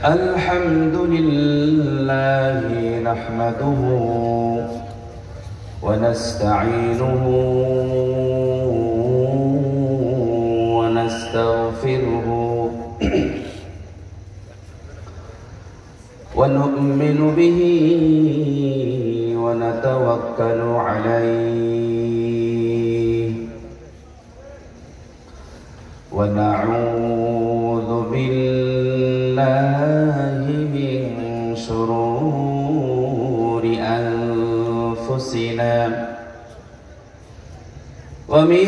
الحمد لله نحمده ونستعينه ونستغفره ونؤمن به ونتوكل عليه ونعوذ بالله من شرور أنفسنا ومن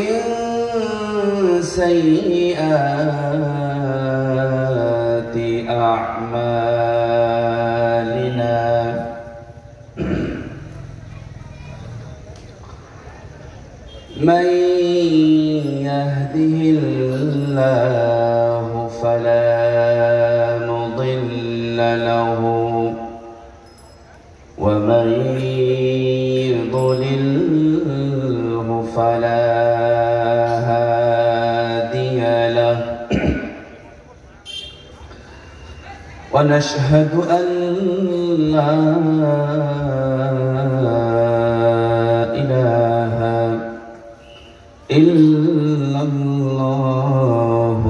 سيئات أعمالنا من يهده الله فلا مضل له ومن يضلله فلا هادي له ونشهد أن لا إله إلا الله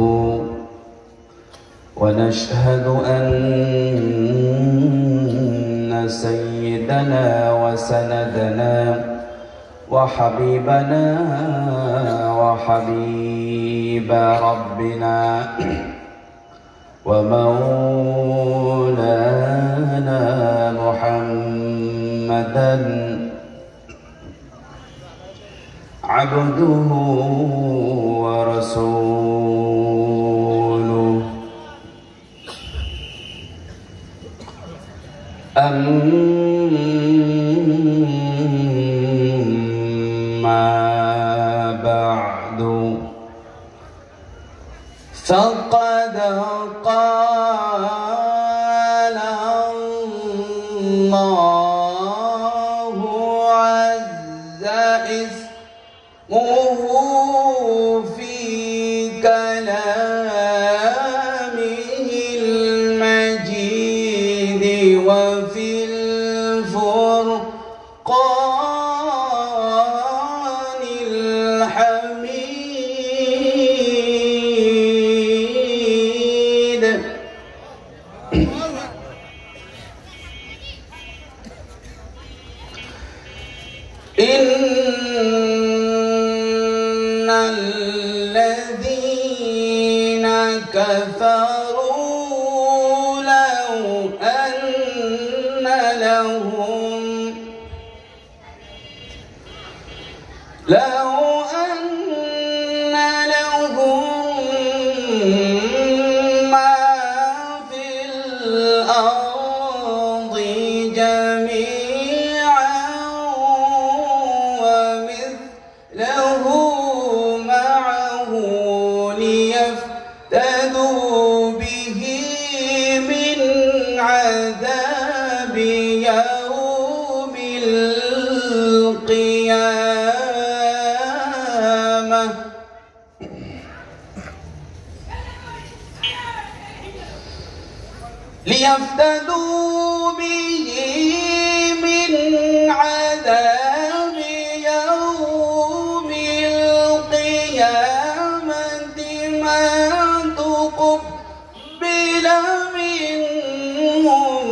ونشهد أن سيدنا وسندنا وحبيبنا وحبيب ربنا ومولانا محمدا عبده ورسوله أما بعد فقد قال الله عز اسمه في كلامه المجيد وفي الفرقان الحميد إن الذين كفروا لو أن ما في الأرض جميعا ومثله معه ليفتدوا به من عذاب يوم القيامة ليفتدوا به من عذاب يوم القيامة ما تقبل منهم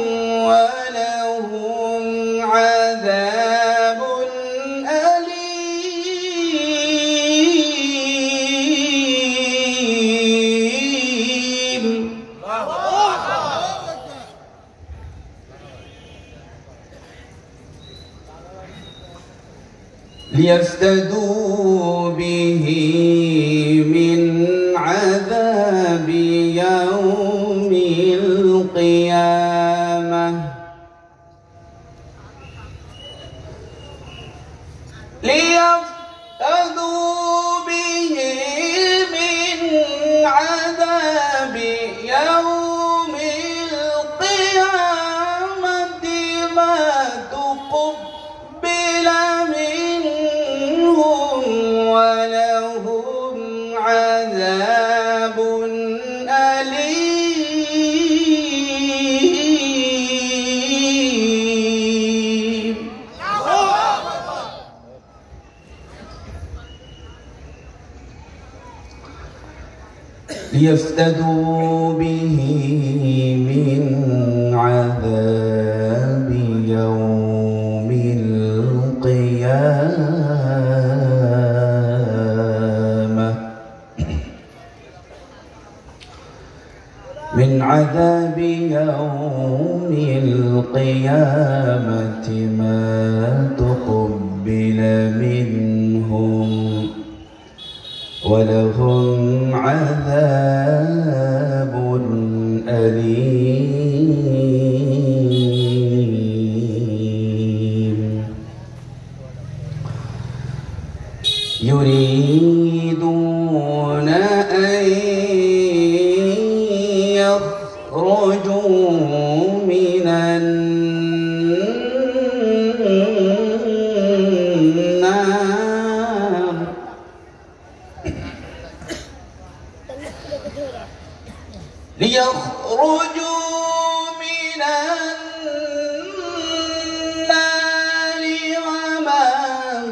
ولهم عذاب أليم. ليفتدوا به من عذاب يوم القيامة ليفتدوا به من عذاب يوم القيامة ما تقبل منهم عذاب أليم. ليفتدوا به من عذاب يوم القيامة، من عذاب يوم القيامة ما تقبل منهم ولهم عذاب أليم. يريدون أن يخرجوا من النار، ليخرجوا من النار وما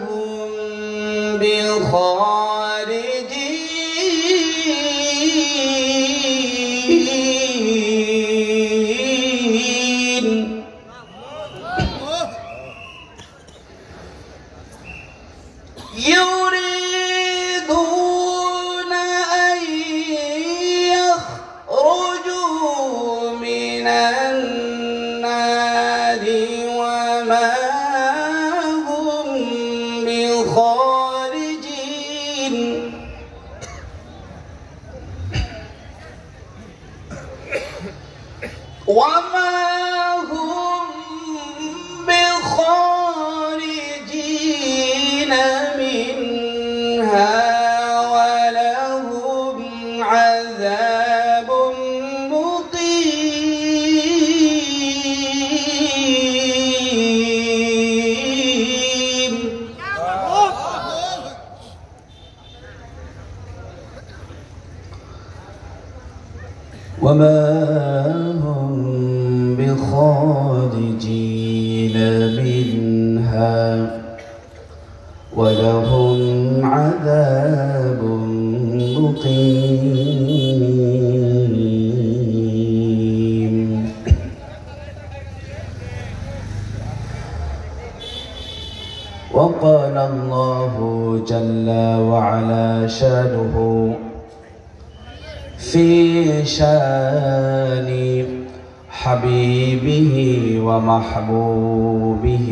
هم بخارجين. يريدون أن يخرجوا من النار وما هم بخارجين. وما هم بخارجين منها ولهم عذاب مقيم. وما هم بخارجين منها ولهم عذاب مقيم. وقال الله جل وعلا شانه في شان حبيبه ومحبوبه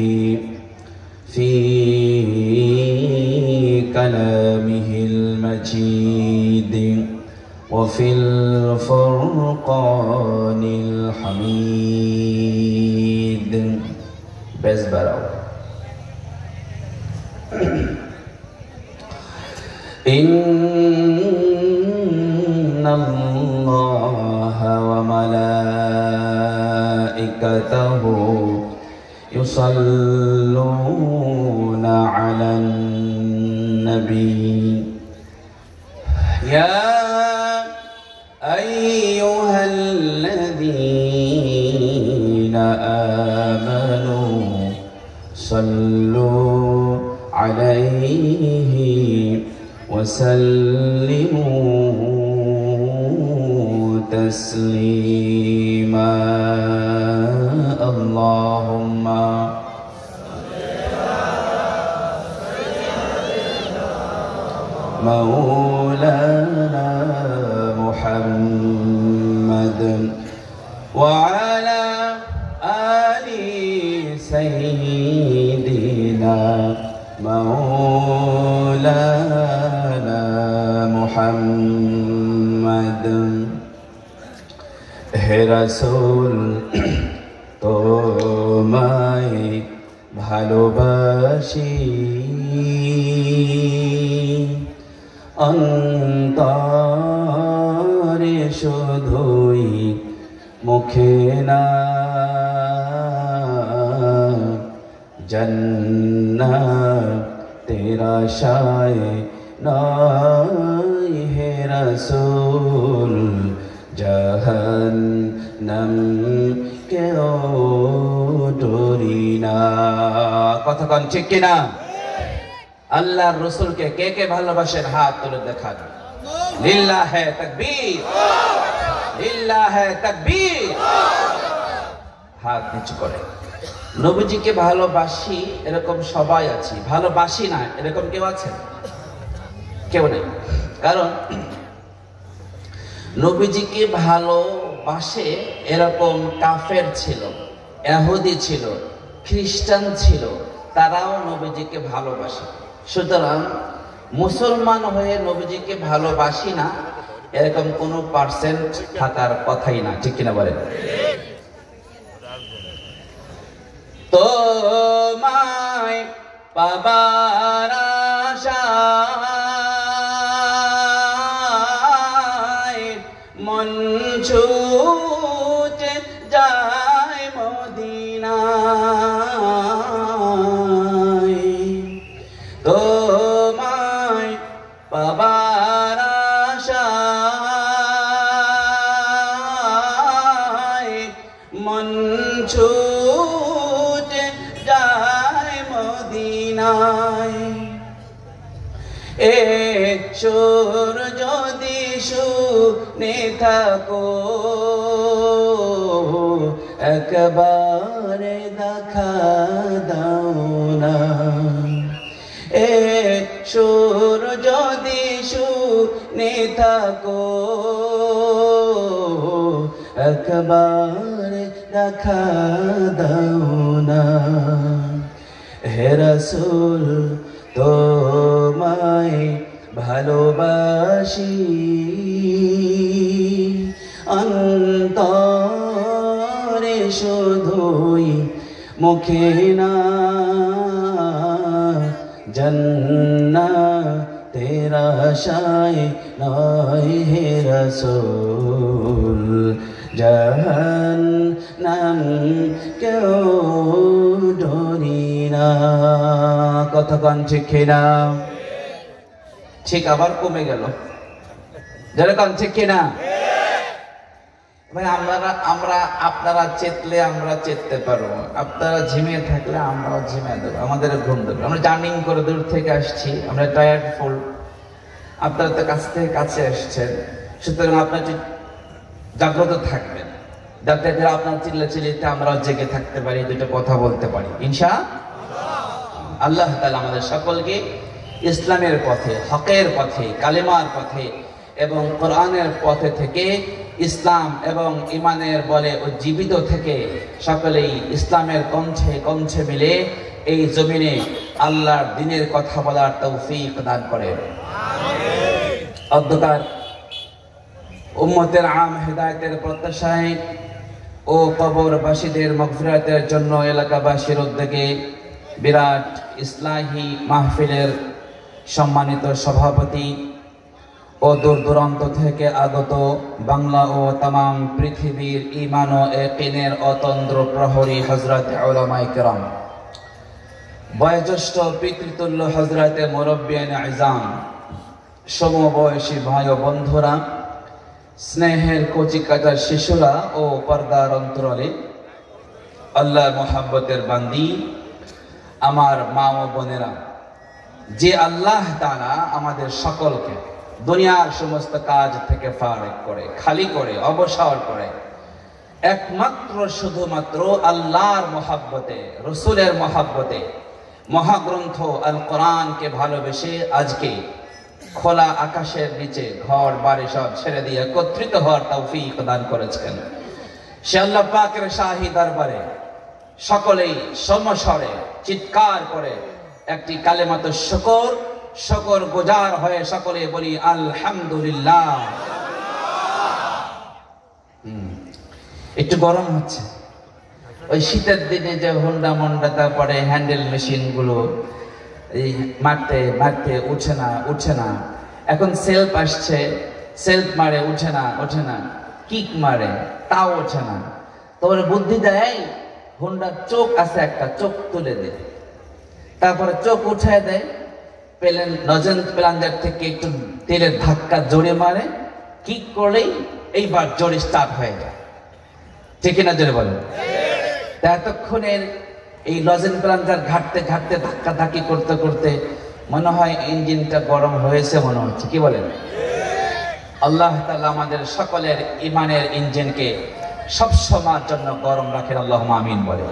في كلامه المجيد وفي الفرقان الحميد. بس براو إن الله وملائكته يصلون على النبي يا أيها الذين آمنوا صلوا عليه وسلموا تسليما. اللهم مولانا محمد وعلى آل سيدنا مولانا محمد. হে রাসূল তোমায় ভালোবাসি অন্তরে শুধুই মুখে না, জান্নাতের আশায় নয় হে রসূল জাহান্নাম কেও ডরি না। কথা কোন ঠিক কিনা? আল্লাহর রসুলকে কে কে ভালোবাসেন হাত তুলে দেখান। লিল্লাহে তাকবীর, লিল্লাহে তাকবীর। হাত নিচু করে। নবীজিকে ভালোবাসি এরকম সবাই আছি, ভালোবাসি না এরকম কেউ আছে? কেউ নেই। কারণ নবীজিকে ভালোবাসে এরকম কাফের ছিল, ইহুদি ছিল, খ্রিস্টান ছিল, তারাও নবীজিকে ভালোবাসে। সুতরাং মুসলমান হয়ে নবীজিকে ভালোবাসি না এরকম কোনো পার্সেন্ট থাকার কথাই না, ঠিক কিনা বলেন? তোমায় পাবার আশায় মন ছুটে যায় মদিনায়, তোমায় পাবার আশায় মন ছুটে যায় মদিনায়। এ সুর যদি শুনে থাকো একবারে দেখা দাও না। এ সুর যদি শুনে থাকো একবারে দেখা দাও না। হে রাসূল তোমায় ভালোবাসি অন্তরে শুধুই, মুখে না। জান্নাতের আশায় নয় হে রাসূল জাহান্নাম কেউ ডরি না। কতক্ষণ ঠিক কিনা? ঠিক আবার কমে গেল। যেরকম ঠিক কিনা? ভাই আপনারা চেতলে আমরা চেততে পারবো, আপনারা ঝিমিয়ে থাকলে আমরাও ঝিমিয়ে দেবো, আমাদের ঘুম দেবো। আমরা জার্নিং করে দূর থেকে আসছি, আমরা টায়ার্ড ফুল, আপনারা তো কাছ থেকে কাছে আসছেন। সুতরাং আপনার জাগ্রত থাকবেন, যাতে আপনার চিল্লাচিল্লিতে আমরাও জেগে থাকতে পারি, দুটো কথা বলতে পারি ইনশাআল্লাহ। আল্লাহ তাআলা আমাদের সকলকে ইসলামের পথে, হকের পথে, কালেমার পথে এবং কোরআনের পথে থেকে ইসলাম এবং ঈমানের বলে উজ্জীবিত থেকে সকলেই ইসলামের কণ্ঠে কণ্ঠে মিলে এই জমিনে আল্লাহর দ্বীনের কথা বলার তৌফিক দান করেন। অধ্যকার উম্মতের আম হেদায়েতের প্রত্যাশায় ও কবরবাসীদের মাগফিরাতের জন্য এলাকাবাসীর উদ্যোগে বিরাট ইসলাহি মাহফিলের সম্মানিত সভাপতি ও দূর দূরান্ত থেকে আগত বাংলা ও তামাম পৃথিবীর ঈমান ও ইয়াকিনের অতন্দ্র প্রহরী হযরত উলামায়ে কেরাম, বয়োজ্যেষ্ঠ পিতৃতুল্য হযরতে মুরব্বিয়ানে ইজাম, সমবয়সী ভাই ও বন্ধুরা, স্নেহের কচিকাঁচা শিশুরা ও পর্দার অন্তরালে আল্লাহর মোহাব্বতের বান্দি, আমার মা ও বোনেরা, যে আল্লাহ তাআলা আমাদের সকলকে দুনিয়ার সমস্ত কাজ থেকে ফারিগ করে, খালি করে, অবসর করে একমাত্র শুধুমাত্র আল্লাহর মোহাব্বতে, রসুলের মোহাব্বতে, মহাগ্রন্থ আল কোরআনকে ভালোবেসে আজকে খোলা আকাশের নিচে ঘর বাড়ি সব ছেড়ে দিয়ে একত্রিত হওয়ার তৌফিক দান করেছেন। সে আল্লাহ পাকের শাহী দরবারে সকলেই সমস্বরে চিৎকার করে একটি কালেমাত শুকর গুজার হয়ে সকলে বলি আলহামদুলিল্লাহ। একটু গরম হচ্ছে, ওই শীতের দিনে যে হোন্ডা মন্ডা, তারপরে হ্যান্ডেল মেশিন গুলো এই মারতে মারতে উঠছে না। এখন সেলফ আসছে, সেলফ মারে, উঠে না, কিক মারে, তাও ওঠে না। তোর বুদ্ধি দেয় হোন্ডার চোখ আছে একটা, চোখ তুলে দে, তারপরে চোখ উঠায় দেয়, লজেন্স প্লাঞ্জার থেকে একটু তেলের ধাক্কা জোরে মারে, কিক করলেই এইবার জোরে স্টার্ট হয়ে যায়, ঠিক না জোরে বলেন? এতক্ষণের এই লজেন্স প্লাঞ্জার ঘাটতে ঘাটতে ধাক্কা ধাক্কি করতে করতে মনে হয় ইঞ্জিনটা গরম হয়েছে মনে হচ্ছে, কি বলেন? আল্লাহ তাআলা আমাদের সকলের ইমানের ইঞ্জিনকে সব সময়ের জন্য গরম রাখেন, আল্লাহুম্মা আমিন বলে।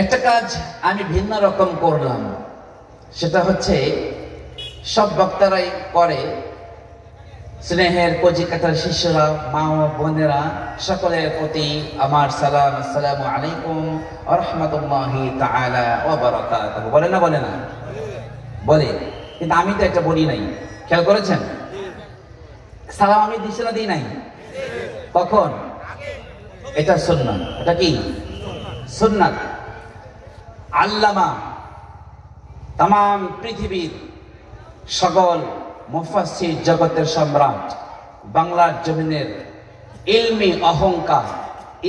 একটা কাজ আমি ভিন্ন রকম করলাম, সেটা হচ্ছে সব বক্তারাই করে, স্নেহের কচিকাঁচার শিষ্যরা, মা ও বোনেরা, সকলের প্রতি আমার সালাম, আসসালামু আলাইকুম ওয়া রাহমাতুল্লাহি তাআলা ওয়া বারাকাতুহু। বলে না বলে না? বলে, কিন্তু আমি তো একটা বলি নাই, খেয়াল করেছেন? সালাম আমি দিছি না দিই নাই? কখন? এটা সুন্নাত। এটা কি সুন্নাত? আল্লামা তামাম পৃথিবীর সকল মুফাসসির জগতের সম্রাট, বাংলার জমিনের ইলমি অহংকার,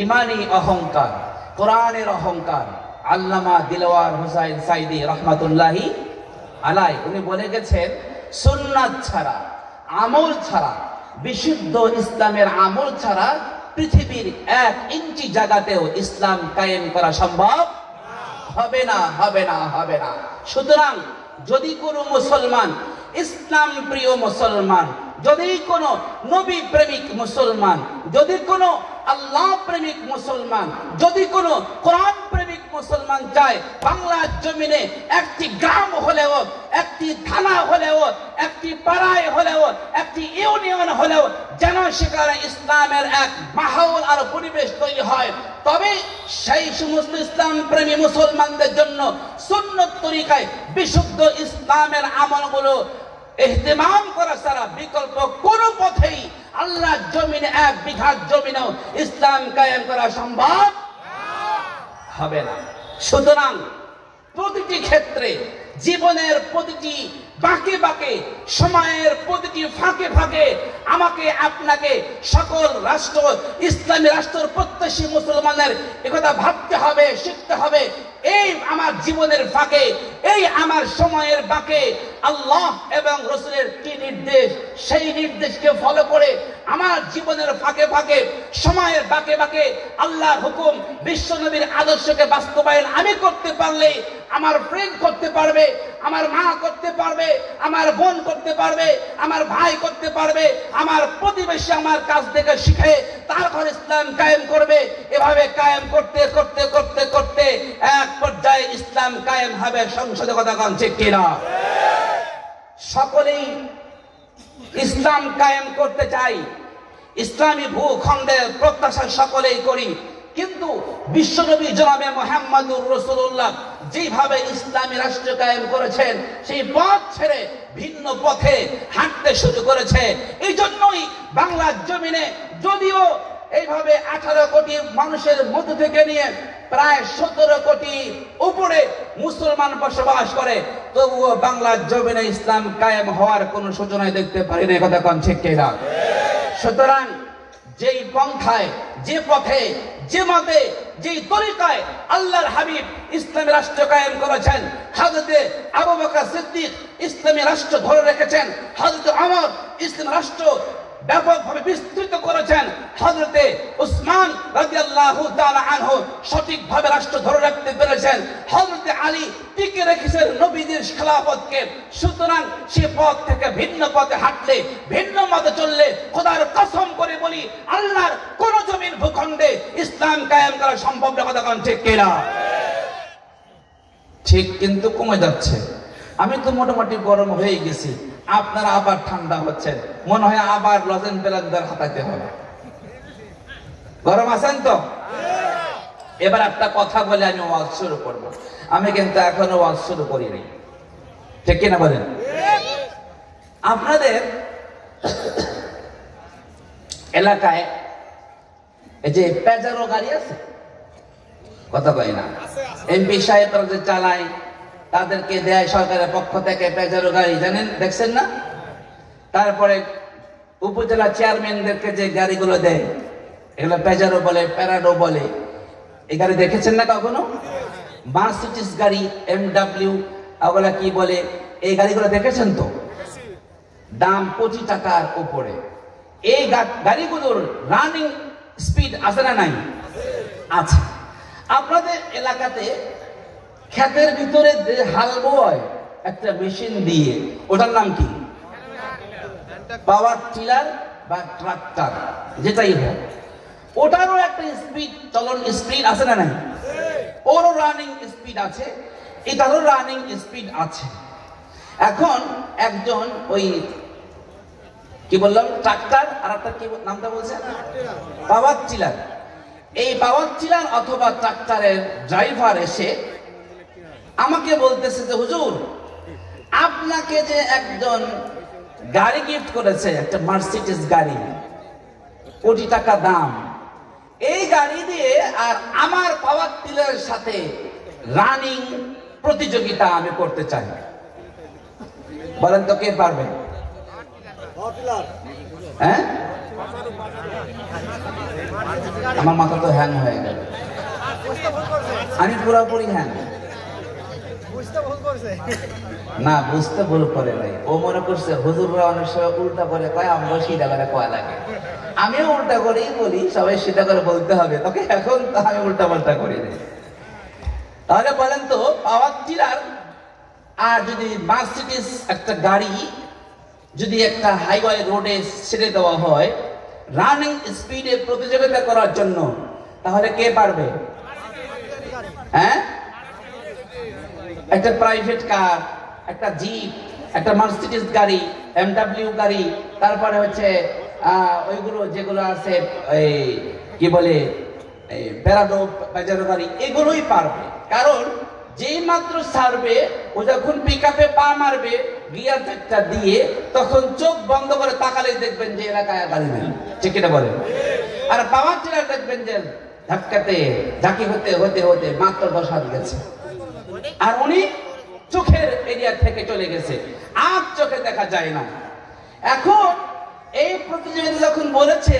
ইমানি অহংকার, কোরআনের অহংকার, আল্লামা দিলওয়ার হুসাইন সাইদি রহমাতুল্লাহি আলাই, উনি বলে গেছেন সুন্নাত ছাড়া, আমল ছাড়া, বিশুদ্ধ ইসলামের আমল ছাড়া পৃথিবীর 1 ইঞ্চি জায়গাতেও ইসলাম কায়েম করা সম্ভব হবে না, হবে না, হবে না। সুতরাং যদি কোনো মুসলমান, ইসলাম প্রিয় মুসলমান, যদি কোনো নবী প্রেমিক মুসলমান, যদি কোনো আল্লাহ প্রেমিক মুসলমান, যদি কোনো কোরআন প্রেমিক মুসলমান চায় বাংলার জমিনে একটি গ্রাম হলেও, একটি থানা হলেও, একটি পাড়ায় হলেও, একটি ইউনিয়ন হলেও যেন সেখানে ইসলামের এক মাহৌল আর পরিবেশ তৈরি হয়, তবে সেই সমস্ত ইসলাম প্রেমী মুসলমানদের জন্য সুন্নত তরিকায় বিশুদ্ধ ইসলামের আমলগুলো ইহতিমাম করা ছাড়া বিকল্প কোন পথেই আল্লাহর জমিনে 1 বিঘা জমিনেও ইসলাম কায়েম করা সম্ভব হবে না। সুতরাং প্রতিটি ক্ষেত্রে, জীবনের প্রতিটি বাঁকে বাঁকে, সময়ের প্রতিটি ফাঁকে ফাঁকে আমাকে আপনাকে সকল রাষ্ট্র, ইসলামী রাষ্ট্রের প্রত্যাশী মুসলমানের একথা ভাবতে হবে, শিখতে হবে। এই আমার জীবনের ফাঁকে, এই আমার সময়ের বাঁকে আল্লাহ এবং রাসূলের কি নির্দেশ, সেই নির্দেশকে ফলো করে আমার জীবনের ফাঁকে ফাঁকে, সময়ের বাঁকে বাঁকে আল্লাহর হুকুম, বিশ্ব নবীর আদর্শকে বাস্তবায়ন আমি করতে পারলে আমার ফ্রেন্ড করতে পারবে, আমার মা করতে পারবে, আমার বোন করতে পারবে, আমার ভাই করতে পারবে, আমার প্রতিবেশী আমার কাছ থেকে শিখে তারপর ইসলাম কায়েম করবে। এভাবে কায়েম করতে করতে করতে করতে এক পর্যায়ে ইসলাম কায়েম হবে। সংসদে কথা কন ঠিক কিনা? সকলেই ইসলাম কায়েম করতে চাই, ইসলামী ভূখণ্ডের প্রত্যাশা সকলেই করি, কিন্তু বিশ্বনবী জনাবে মুহাম্মদুর রাসূলুল্লাহ যেভাবে ইসলামী রাষ্ট্র কায়েম করেছেন, সেই পথ ছেড়ে ভিন্ন পথে হাঁটতে শুরু করেছে। এই জন্যই বাংলার জমিনে যদিও এইভাবে 18 কোটি মানুষের মধ্য থেকে নিয়ে প্রায় 17 কোটি উপরে মুসলমান বসবাস করে, তবুও বাংলার জমিনে ইসলাম কায়েম হওয়ার কোন সূচনা দেখতে পারি না। কথা কোন ঠিক কিনা? সুতরাং যেই পন্থায়, যে পথে, যে মতে, যেই তরিকায় আল্লাহর হাবিব ইসলামী রাষ্ট্র কায়েম করেছেন, হযরতে আবু বকর সিদ্দিক ইসলামী রাষ্ট্র ধরে রেখেছেন, হযরতে ওমর ইসলামী রাষ্ট্র ব্যাপকভাবে বিস্তৃত করেছেন, হযরতে উসমান রাদিয়াল্লাহু তাআলা আনহু সঠিকভাবে রাষ্ট্র ধরে রাখতে পেরেছেন, হযরতে আলী টিকে রেখেছেন নবীদের খেলাফতকে। সুতরাং সে পথ থেকে ভিন্ন পথে হাঁটলে, ভিন্ন মতে চললে খোদার কসম করে বলি আল্লাহর কোন জমিন ভূখণ্ডে ইসলাম কায়েম করা সম্ভব না। কথা কোন ঠিক কিনা? ঠিক, কিন্তু কমে যাচ্ছে। আমি তো মোটামুটি গরম হয়ে গেছি, আপনারা আবার ঠান্ডা হচ্ছেন, মনে হয় আবার লজেন বেলান্দার হাতাতে হবে। গরম আছেন তো? এবার একটা কথা বলে আমি ওয়াজ শুরু করব। আমি কিন্তু এখনো ওয়াজ শুরু করিনি, ঠিক কিনা বলেন? আপনাদের এলাকায় এই যে পেজারো গাড়ি আছে, কথা কই না? এমপি সাহেবরা যে চালায়, তাদেরকে দেয় সরকারের পক্ষ থেকে পেজারো গাড়ি, জানেন, দেখছেন না? তারপরে উপজেলা চেয়ারম্যানদেরকে যে গাড়িগুলো দেয়, এগুলো পেজারো বলে, প্যারাডো বলে। এই গাড়ি দেখেছেন না কখনো? মার্সিডিজ গাড়ি, এমডব্লিউ, ওগুলা কি বলে, এই গাড়িগুলো দেখেছেন তো, দাম কোটি টাকার উপরে। এই গাড়িগুলোর রানিং স্পিড আছে না নাই? আছে। আপনাদের এলাকাতে ক্ষেতের ভিতরে হাল বয় একটা মেশিন দিয়ে, ওটার নাম কি? পাওয়ার টিলার বা ট্রাক্টর, যেটাই হোক, ওটারও একটা স্পিড, চলন স্পিড আছে না নাই? ওরও রানিং স্পিড আছে, এটারও রানিং স্পিড আছে। এখন একজন ওই কি বললাম, ট্রাক্টর, আর একটা কি নামটা বলছে, পাওয়ার টিলার। এই পাওয়ার টিলার অথবা ট্রাক্টরের ড্রাইভার এসে আমাকে বলতেছে যে হুজুর, আপনাকে যে একজন গাড়ি গিফট করেছে, একটা মার্সিডিজ গাড়ি, কোটি টাকা দাম, এই গাড়ি দিয়ে আর আমার পাওয়ার টিলারের সাথে রানিং প্রতিযোগিতা আমি করতে চাই। বলেন তো কে পারবে? হ্যাঁ, আমার মাথা তো হ্যাং হয়ে গেল, আমি পুরোপুরি হ্যাং। না, বুঝতে ভুল করে ভাই, ও মনে করছে হুজুররা অনেক সময় উল্টা করে কয়, আমরা সিধা করে কয় লাগে। আমিও উল্টা করেই বলি, সবাই সিধা করে বলতে হবে তোকে, এখন তো আমি উল্টা পাল্টা করি। তাহলে বলেন তো, পাওয়ার টিলার আর যদি মার্সিডিজ একটা গাড়ি যদি একটা হাইওয়ে রোডে ছেড়ে দেওয়া হয় রানিং স্পিডে প্রতিযোগিতা করার জন্য, তাহলে কে পারবে? হ্যাঁ, একটা প্রাইভেট কার, একটা জিপ, একটা মার্সিডিজ গাড়ি, এমডব্লিউ গাড়ি, তারপরে হচ্ছে ওইগুলো যেগুলো আছে, এই কি বলে, প্যারাডো বাজারো গাড়ি, এগুলোই পারবে। কারণ যেই মাত্র ছাড়বে, ও যখন পিকআপে পা মারবে গিয়ার ধাক্কা দিয়ে, তখন চোখ বন্ধ করে তাকালেই দেখবেন যে এলাকায় গাড়ি নেই। ঠিক এটা বলে। আর পাওয়ার টিলার দেখবেন যে ধাক্কাতে ঝাঁকি হতে হতে হতে মাত্র 10 হাত গেছে, আর উনি চোখের এরিয়া থেকে চলে গেছে, আর চোখে দেখা যায় না। এখন এই প্রতিযোগিতা যখন বলেছে,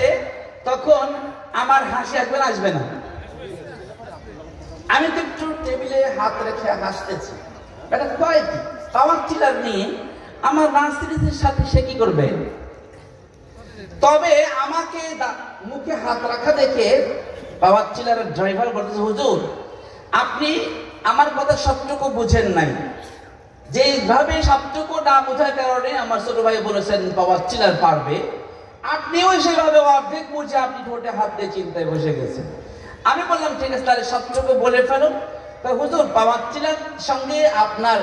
তখন আমার হাসি একবার আসবে না। আমি তো একটু টেবিলে হাত রেখে হাসতেছি, এটা কয় কি পাওয়ার টিলার নিয়ে আমার মার্সিডিজের সাথে সে কি করবে? তবে আমাকে মুখে হাত রাখা দেখে পাওয়ার টিলারের ড্রাইভার বলতেছে, হুজুর আপনি আমার কথা সবটুকু বুঝেন নাই, যেভাবে সবটুকু না বোঝার কারণে আমার ছোট ভাই বলেছেন পাওয়ার টিলার পারবে, আপনিও সেভাবে অর্ধেক বুঝে আপনি ঠোঁটে হাত দিয়ে চিন্তায় বসে গেছেন। আমি বললাম ঠিক আছে, তাহলে সবটুকু বলে ফেলুন। তো হুজুর, পাওয়ার টিলার সঙ্গে আপনার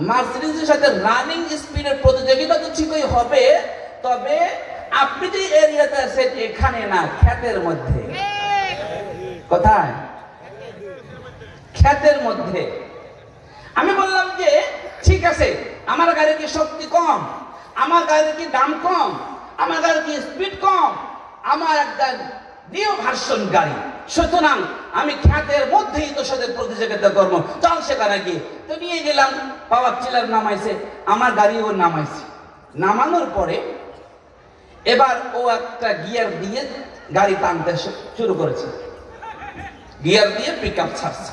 মার্সিডিজের সাথে রানিং স্পিডের প্রতিযোগিতা তো ঠিকই হবে, তবে আপনি যে এরিয়াতে আছেন এখানে না, ক্ষেতের মধ্যে। কোথায়? ক্ষেতের মধ্যে। আমি বললাম যে ঠিক আছে, আমার গাড়ির কি শক্তি কম, আমার গাড়ির কি দাম কম, আমার গাড়ির কি স্পিড কম, আমার একটা নিউ ভার্সন গাড়ি, সুতরাং আমি ক্ষেতের মধ্যেই তো সাথে প্রতিযোগিতা করবো, চল সেখানে গিয়ে। তো নিয়ে গেলাম, পাওয়ার টিলার নামাইছে, আমার গাড়িও নামাইছে। নামানোর পরে এবার ও একটা গিয়ার দিয়ে গাড়ি টানতে শুরু করেছে, গিয়ার দিয়ে পিকআপ ছাড়ছে,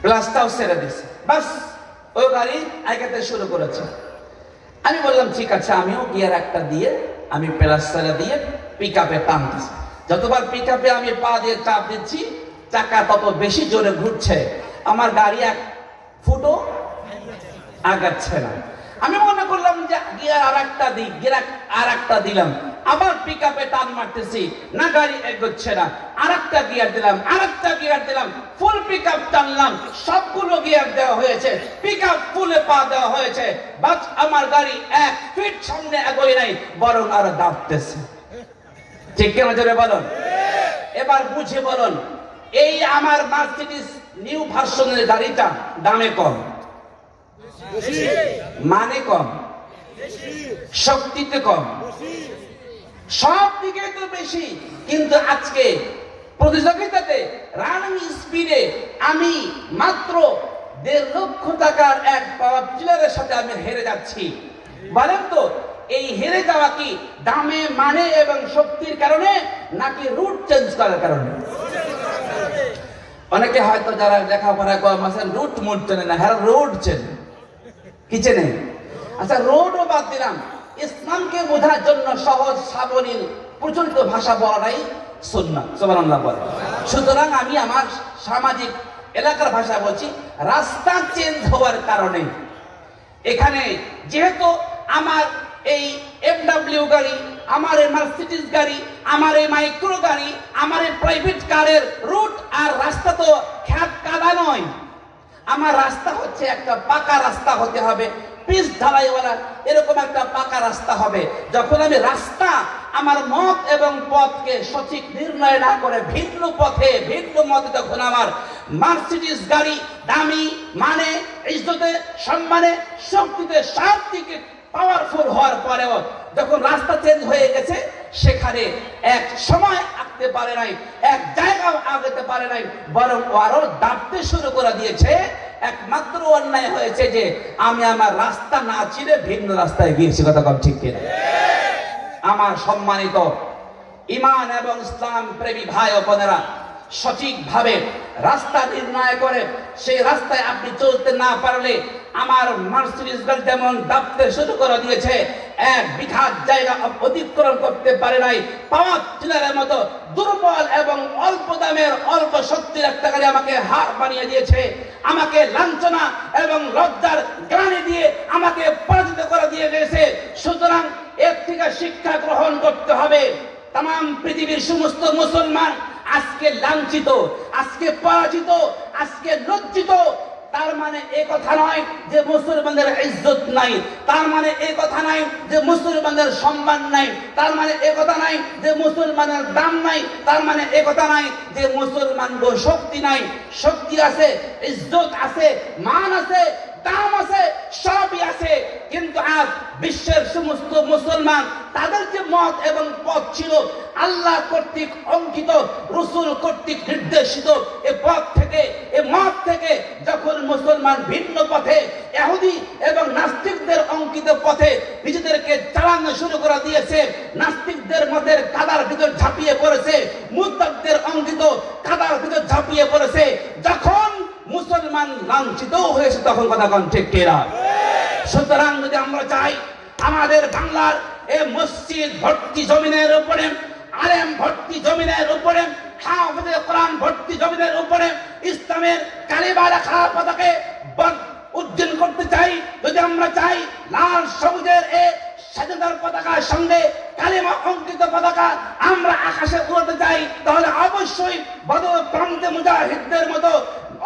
প্লাসটাও ছেড়ে দিছে, বাস ও গাড়ি আগাতে শুরু করেছে। আমি বললাম ঠিক আছে, আমিও গিয়ার একটা দিয়ে আমি প্লাস ছেড়ে দিয়ে পিকআপে টানতেছি। যতবার পিকআপে আমি পা দিয়ে চাপ দিচ্ছি, চাকা তত বেশি জোরে ঘুরছে, আমার গাড়ি এক ফুটও আগাচ্ছে না। আমি মনে করলাম যে গিয়ার আর একটা দিই, গিয়ার আর একটা দিলাম, আবার পিকআপে টান মারতেছি, না গাড়ি এগোচ্ছে না, আর একটা গিয়ার দিলাম, আর একটা গিয়ার দিলাম, ফুল পিকআপ টানলাম, সবগুলো গিয়ার দেওয়া হয়েছে, পিকআপ ফুলে পা দেওয়া হয়েছে, বাস আমার গাড়ি 1 ফিট সামনে এগোয় নাই, বরং আরো দাঁড়তেছে। ঠিক কেন জোরে বলুন? এবার বুঝে বলুন, এই আমার মার্সিডিজ নিউ ভার্সনের গাড়িটা দামে কম, মানে কম, শক্তিতে কম, সব দিকে তো বেশি, কিন্তু আজকে প্রতিযোগিতাতে রানিং স্পিডে আমি মাত্র 1.5 লক্ষ টাকার এক পাওয়ার টিলারের সাথে আমি হেরে যাচ্ছি। বলেন তো, এই হেরে যাওয়া কি দামে, মানে এবং শক্তির কারণে, নাকি রুট চেঞ্জ করার কারণে? অনেকে হয়তো যারা লেখাপড়া কম আছেন রুট মুট চেনে না, হ্যাঁ রোড চেনে, কি চেনে? আচ্ছা রোডও বাদ দিলাম, ইসলামকে বোঝার জন্য সহজ সাবলীল প্রচলিত ভাষা বলাটাই সুন্নাত, সুবহানাল্লাহ বলে। সুতরাং আমি আমার সামাজিক এলাকার ভাষা বলছি, রাস্তা চেঞ্জ হওয়ার কারণে এখানে যেহেতু আমার এই এফডব্লিউ গাড়ি, আমার এই মার্সিডিজ গাড়ি, আমার এই মাইক্রো গাড়ি, আমার এই প্রাইভেট কারের রুট আর রাস্তা তো খ্যাত কাদা নয়, আমার রাস্তা হচ্ছে একটা পাকা রাস্তা হতে হবে, পিচ ঢালাইওয়ালা এরকম একটা পাকা রাস্তা হবে। যখন আমি রাস্তা আমার মত এবং পথকে সঠিক নির্ণয় না করে ভিন্ন পথে ভিন্ন মতে যখন আমার মার্সিডিজ গাড়ি দামি মানে ইজ্জতে সম্মানে শক্তিতে সব দিকে পাওয়ারফুল হওয়ার পরেও যখন রাস্তা চেঞ্জ হয়ে গেছে, সেখানে এক সময় আঁকতে পারে নাই, এক জায়গাও আগাতে পারে নাই, বরং আরো দাবতে শুরু করে দিয়েছে। একমাত্র অন্যায় হয়েছে যে আমি আমার রাস্তা না চিনে ভিন্ন রাস্তায় গিয়েছি, কথা কম ঠিক কিনা? আমার সম্মানিত ঈমান এবং ইসলাম প্রেমী ভাই ও বোনেরা, সঠিকভাবে রাস্তা নির্ণয় করে সেই রাস্তায় আপনি চলতে না পারলে আমার মার্সিডিজ গাড়ি যেমন দাবতে শুরু করে দিয়েছে, এক বিঘা জায়গা অতিক্রম করতে পারে নাই, পাওয়ার টিলারের মতো দুর্বল এবং অল্প দামের অল্প শক্তির একটা গাড়ি আমাকে হার বানিয়ে দিয়েছে, আমাকে লাঞ্ছনা এবং লজ্জার গ্লানি দিয়ে আমাকে পরাজিত করে দিয়ে গেছে। সুতরাং এর থেকে শিক্ষা গ্রহণ করতে হবে। তাম পৃথিবীর সমস্ত মুসলমান আজকে লাঞ্ছিত, আজকে পরাজিত, আজকে লজ্জিত। তার মানে এই কথা নয় যে মুসলমানদের ইজ্জত নাই, তার মানে এই কথা নাই যে মুসলমানদের সম্মান নাই, তার মানে এই কথা নাই যে মুসলমানের দাম নাই, তার মানে এই কথা নাই যে মুসলমানদের শক্তি নাই। শক্তি আছে, ইজ্জত আছে, মান আছে, দাম আছে, সবই আছে। কিন্তু আজ বিশ্বের সমস্ত মুসলমান তাদের যে মত এবং পথ ছিল আল্লাহ কর্তৃক অঙ্কিত, রাসূল কর্তৃক নির্দেশিত, এই পথ থেকে এই মত থেকে যখন মুসলমান ভিন্ন পথে ইহুদি এবং নাস্তিকদের অঙ্কিত পথে নিজেদেরকে চালানো শুরু করে দিয়েছে, নাস্তিকদের মতের কাদার ভিতর ঝাঁপিয়ে পড়েছে, মুরতাদদের অঙ্কিত কাদার ভিতর ঝাঁপিয়ে পড়েছে, যখন মুসলমান লাঞ্ছিত হয়েছে তখন কথা কোন ঠিক কিনা? সুতরাং যদি আমরা চাই আমাদের বাংলার এই মসজিদ ভর্তি জমিনের উপরে, আলেম ভর্তি জমিনের উপরে, হাফেজে কোরআন ভর্তি জমিনের উপরে ইসলামের কালিমা রাখা পতাকা উজ্জ্বল করতে চাই, যদি আমরা চাই লাল সবুজের এই স্বাধীনতার পতাকার সঙ্গে কালিমা অঙ্কিত পতাকা আমরা আকাশে উড়াতে চাই, তাহলে অবশ্যই বদর প্রান্তে মুজাহিদদের মতো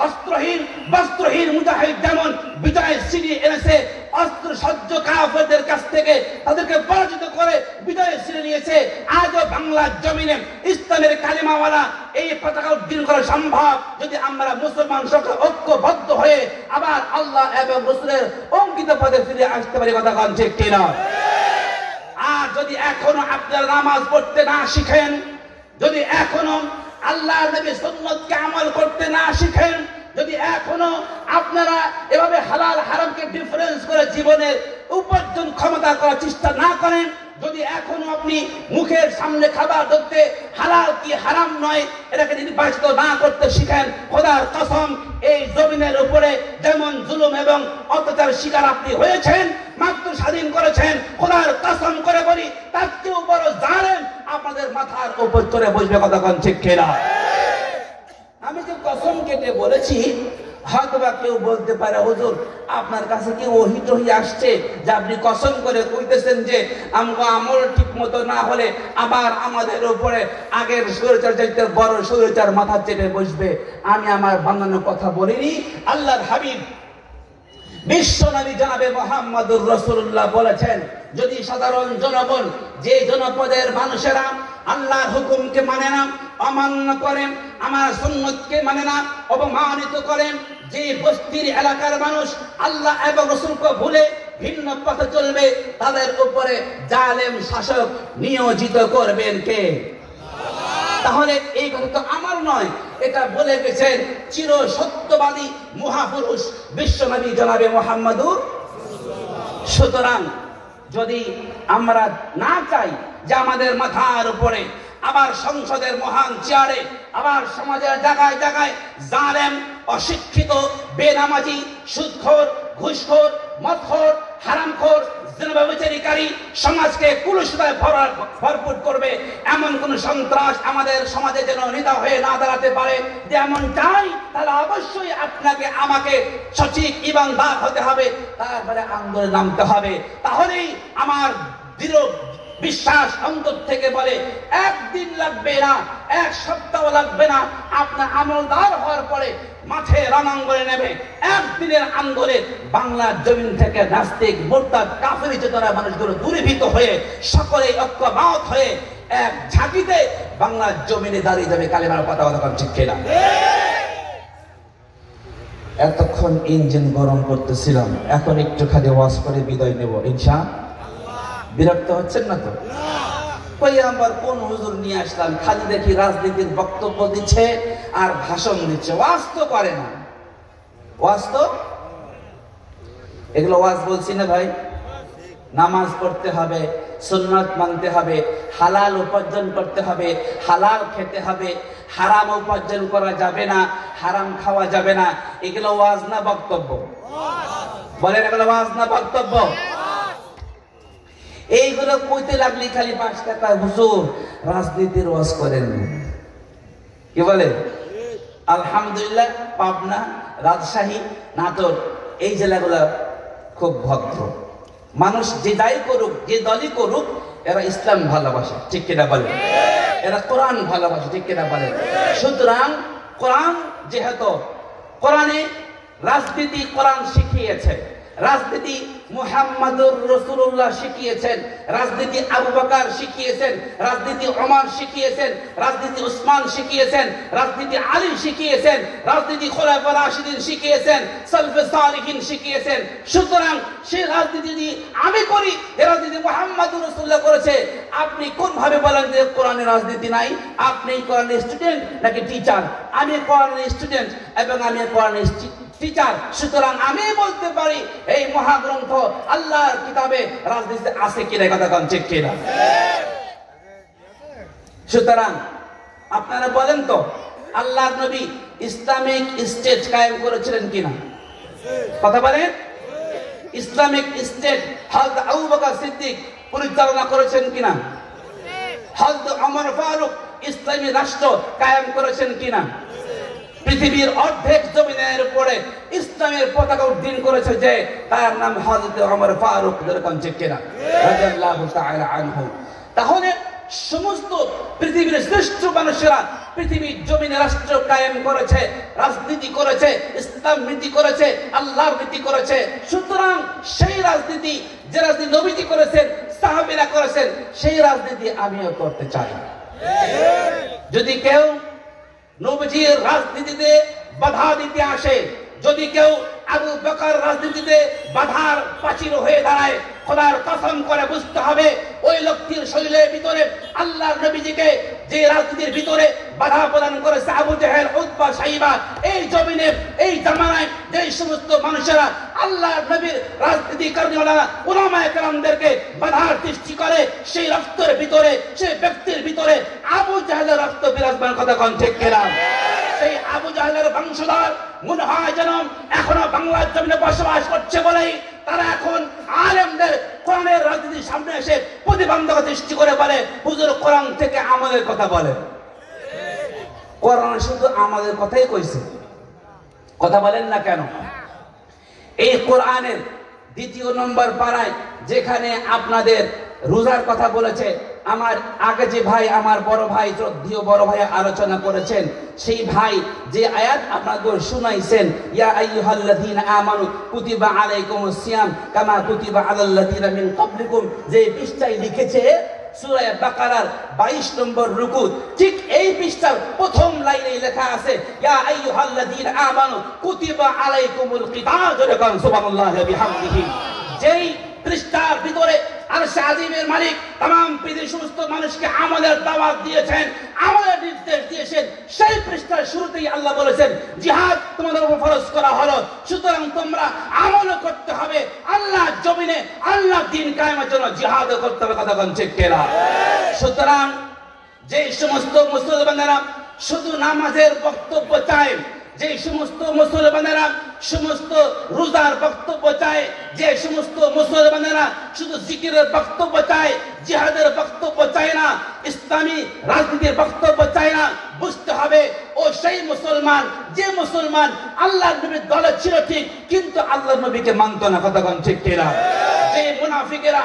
অস্ত্রহীন বস্ত্রহীন মুজাহিদ যেমন বিজয় ছিনিয়ে এনেছে, অস্ত্র সজ্জ কাফেরদের কাছ থেকে তাদেরকে পরাজিত করে বিজয় ছিনিয়ে নিয়েছে, আজও বাংলার জমিনে ইসলামের কালিমাওয়ালা এই পতাকা উড্ডীন করা সম্ভব যদি আমরা মুসলমান সকল ঐক্যবদ্ধ হয়ে আবার আল্লাহ এবং রাসূলের অঙ্কিত পথে ফিরে আসতে পারি, কথা কোন ঠিক কিনা? আর যদি এখনো আপনারা নামাজ পড়তে না শিখেন, যদি এখনো আল্লাহর নবীর সুন্নতকে আমল করতে না শিখেন, যদি এখনো আপনারা এভাবে হালাল হারামকে ডিফারেন্স করে জীবনের উপার্জন ক্ষমতা করার চেষ্টা না করেন, যদি এখনো আপনি মুখের সামনে খাবার ধরতে হালাল কি হারাম নয় এটাকে নির্বাচিত না করতে শিখেন, খোদার কসম এই জমিনের উপরে যেমন জুলুম এবং অত্যাচার শিকার আপনি হয়েছেন, মাত্র স্বাধীন করেছেন, খোদার কসম করে বলি তার চেয়ে বড় জালেম আপনাদের মাথার উপর করে বসবে, কথা কোন ঠিক কিনা? আমি যে কসম কেটে বলেছি, হয়তোবা কেউ বলতে পারে হুজুর আপনার কাছে কি ওহী টহি আসছে যে আপনি কসম করে কইতেছেন যে আমগো আমল ঠিক মতো না হলে আবার আমাদের উপরে আগের স্বৈরাচার চাইতে বড় স্বৈরাচার মাথা চেপে বসবে। আমি আমার বানানো কথা বলিনি, আল্লাহর হাবিব বিশ্ব নবী জনাবে মুহাম্মদুর রাসূলুল্লাহ বলেছেন, যদি সাধারণ জনগণ যে জনপদের মানুষেরা আল্লাহর হুকুমকে মানে না, অমান্য করেন, আমার সুন্নতকে মানে না, অপমানিত করেন, যে বস্তির এলাকার মানুষ আল্লাহ এবং রাসূলকে ভুলে ভিন্ন পথে চলবে, তাদের উপরে জালেম শাসক নিয়োজিত করবেন কে? তাহলে এই কথা তো আমার নয়, এটা বলে গেছেন চির সত্যবাদী মহাপুরুষ বিশ্বনবী জনাবে মুহাম্মদুর। সুতরাং যদি আমরা না চাই যে আমাদের মাথার উপরে আবার সংসদের মহান চেয়ারে, আবার সমাজের জায়গায় জায়গায় জালেম, অশিক্ষিত, বেনামাজি, সুদখোর, ঘুষখোর, মদখোর, হারামখোর, জিনা ব্যভিচারী সমাজকে কুলুষতায় ভরপুর করবে এমন কোন সন্ত্রাস আমাদের সমাজে যেন নেতা হয়ে না দাঁড়াতে পারে। যেমন চাই তাহলে অবশ্যই আপনাকে আমাকে সঠিক ঈমানদার হতে হবে, তারপরে আন্দোলনে নামতে হবে। তাহলেই আমার দৃঢ় বিশ্বাস অন্তর থেকে বলে একদিন লাগবে না, এক সপ্তাহ লাগবে না, আপনার আমলদার হওয়ার পরে মাঠে রণাঙ্গনে নেবে একদিনের আন্দোলনে বাংলার জমিন থেকে নাস্তিক, মুরতাদ, কাফেরি চেতনা মানুষগুলো দূরীভূত হয়ে সকলেই ঐক্যবদ্ধ হয়ে এক ঝাঁকিতে বাংলার জমিনে দাঁড়িয়ে যাবে কালেমার কথা কথা ঠিক কিনা? এতক্ষণ ইঞ্জিন গরম করতেছিলাম, এখন একটু খালি ওয়াজ করে বিদায় নেব ইনশাআল্লাহ। বিরক্ত হচ্ছেন না তো? কই আবার কোন হুজুর নিয়ে আসলাম, খালি দেখি রাজনীতির বক্তব্য দিচ্ছে আর ভাষণ দিচ্ছে, ওয়াজ তো করে না। ওয়াজ তো এগুলো ওয়াজ বলছি না ভাই। নামাজ পড়তে হবে, সুন্নাত মানতে হবে, হালাল উপার্জন করতে হবে, হালাল খেতে হবে, হারাম উপার্জন করা যাবে না, হারাম খাওয়া যাবে না। এগুলো ওয়াজ না বক্তব্য? বলেন এগুলো ওয়াজ না বক্তব্য? এইগুলো কইতে লাগলি খালি 5 টাকা হুজুর রাজনীতির ওয়াজ করেন, কি বলে? আলহামদুলিল্লাহ পাবনা, রাজশাহী, নাটোর এই জেলাগুলো খুব ভদ্র মানুষ, যে যাই করুক, যে দলই করুক, এরা ইসলাম ভালোবাসে, ঠিক কিনা বলে? এরা কোরআন ভালোবাসে, ঠিক কিনা বলে? সুতরাং কোরআন যেহেতু, কোরআনে রাজনীতি কোরআন শিখিয়েছে, রাজনীতি মুহাম্মাদুর রাসূলুল্লাহ শিখিয়েছেন, রাজনীতি আবু বকর শিখিয়েছেন, রাজনীতি ওমর শিখিয়েছেন, রাজনীতি উসমান শিখিয়েছেন, রাজনীতি আলী শিখিয়েছেন, রাজনীতি খোলাফায়ে রাশিদিন শিখিয়েছেন, সালফে সালিহিন শিখিয়েছেন। সুতরাং সেই রাজনীতি যদি আমি করি, যে রাজনীতি মুহাম্মাদুর রাসূলুল্লাহ করেছে, আপনি কোন ভাবে বলেন যে কোরআনের রাজনীতি নাই? আপনি কোরআনের স্টুডেন্ট নাকি টিচার? আমি কোরআনের স্টুডেন্ট এবং আমি কোরআনের টিচার। সুতরাং আমি বলতে পারি এই মহাগ্রন্থ আল্লাহর কিতাবে রাজনীতি আছে কিনা, কথা কোন ঠিক কিনা? সুতরাং আপনারা বলেন তো, আল্লাহর নবী ইসলামিক স্টেট কায়েম করেছিলেন কিনা? কথা বলেন। ইসলামিক স্টেট হযরত আবু বকর সিদ্দিক পরিচালনা করেছেন কিনা? হযরত ওমর ফারুক ইসলামী রাষ্ট্র কায়েম করেছেন কিনা? পৃথিবীর অর্ধেক জমিনের উপরে ইসলামের পতাকা উড্ডীন করেছে যে, তার নাম হযরত ওমর ফারুক রাদিয়াল্লাহু তাআলা আনহু। তাহলে সমস্ত পৃথিবীর শ্রেষ্ঠ মানুষেরা পৃথিবীর জমিনে রাষ্ট্র কায়েম করেছে, রাজনীতি করেছে, ইসলাম নীতি করেছে, আল্লাহর নীতি করেছে। সুতরাং সেই রাজনীতি, যে রাজনীতি নবীজি করেছেন, সাহাবীরা করেছেন, সেই রাজনীতি আমিও করতে চাই। যদি কেউ নবীজির রাজনীতিতে বাধা দিতে আসে, যদি কেউ আবু বকর রাজনীতিতে বাধার প্রাচীর হয়ে দাঁড়ায়, খোদার কসম করে বুঝতে হবে ওই লোকটির শরীরের ভিতরে আল্লাহর নবীজিকে যে রাজনীতির ভিতরে বাধা প্রদান করেছে আবু জেহেল, উতবা, সাইবা, এই জমিনে এই জামানায় যে সমস্ত মানুষেরা আল্লাহর নবীর রাজনীতি কর্মীরা উলামায়ে কেরামদেরকে বাধার সৃষ্টি করে, সেই রক্তের ভিতরে, সেই ব্যক্তির ভিতরে আবু জেহেলের রক্ত বিরাজমান, কথা কোন ঠিক কিনা? সেই আবু জেহেলের বংশধর মনে হয় যেন এখনো বাংলার জমিনে বসবাস করছে বলেই তারা এখন আলেমদের কোরআনের রাজনীতির সামনে এসে প্রতিবন্ধকতা সৃষ্টি করে বলে হুজুর কোরআন থেকে আমাদের কথা বলে। কোরআন শুধু আমাদের কথাই কইছে, কথা বলেন না কেন? এই কোরআনের 2 নম্বর পারায় যেখানে আপনাদের রোজার কথা বলেছে, আমার আগে যে ভাই, আমার বড় ভাই, শ্রদ্ধেয় বড় ভাই আলোচনা করেছেন, সেই ভাই যে আয়াত আপনাদের শুনাইছেন, ইয়া আইয়ুহাল্লাযীনা আমানু কুতিবা আলাইকুমুস সিয়াম কামা কুতিবা আলাল্লাযীনা মিন ক্বাবলিকুম, যে পৃষ্ঠায় লিখেছে সূরা বাকারার 22 নম্বর রুকু, ঠিক এই পৃষ্ঠার প্রথম লাইনে লেখা আছে ইয়া আইয়ুহাল্লাযীনা আমানু কুতিবা আলাইকুমুল কিতাল, জোরে বলুন সুবহানাল্লাহি ওয়া বিহামদিহি। যেই পৃষ্ঠার ভিতরে আরশ আজিমের মালিক तमाम পৃথিবীর সমস্ত মানুষকে আমলের দাওয়াত দিয়েছেন, আমলের নির্দেশ দিয়েছেন, সেই পৃষ্ঠার শুরুতেই আল্লাহ বলেছেন জিহাদ তোমাদের উপর ফরজ করা হলো। সুতরাং তোমরা আমল করতে হবে, আল্লাহ জমিনে আল্লাহ দ্বীন কায়েমের জন্য জিহাদ করতে হবে, কথা কোন ঠিক কিনা? সুতরাং যে সমস্ত মুসলমানেরা শুধু নামাজের বক্তব্য চায়, যে সমস্ত মুসলমানেরা সমস্ত রোজার বক্তব্য চায়, যে সমস্ত মুসলমানেরা শুধু জিকিরের বক্তব্য চায়, জিহাদের বক্তব্য চায় না, ইসলামী রাজনীতির বক্তব্য চায় না, বুঝতে হবে ও সেই মুসলমান যে মুসলমান আল্লাহর নবীর দলে ছিল ঠিক, কিন্তু আল্লাহর নবীকে মানত না। কতক্ষণ ঠিক কিনা? যে মুনাফিকেরা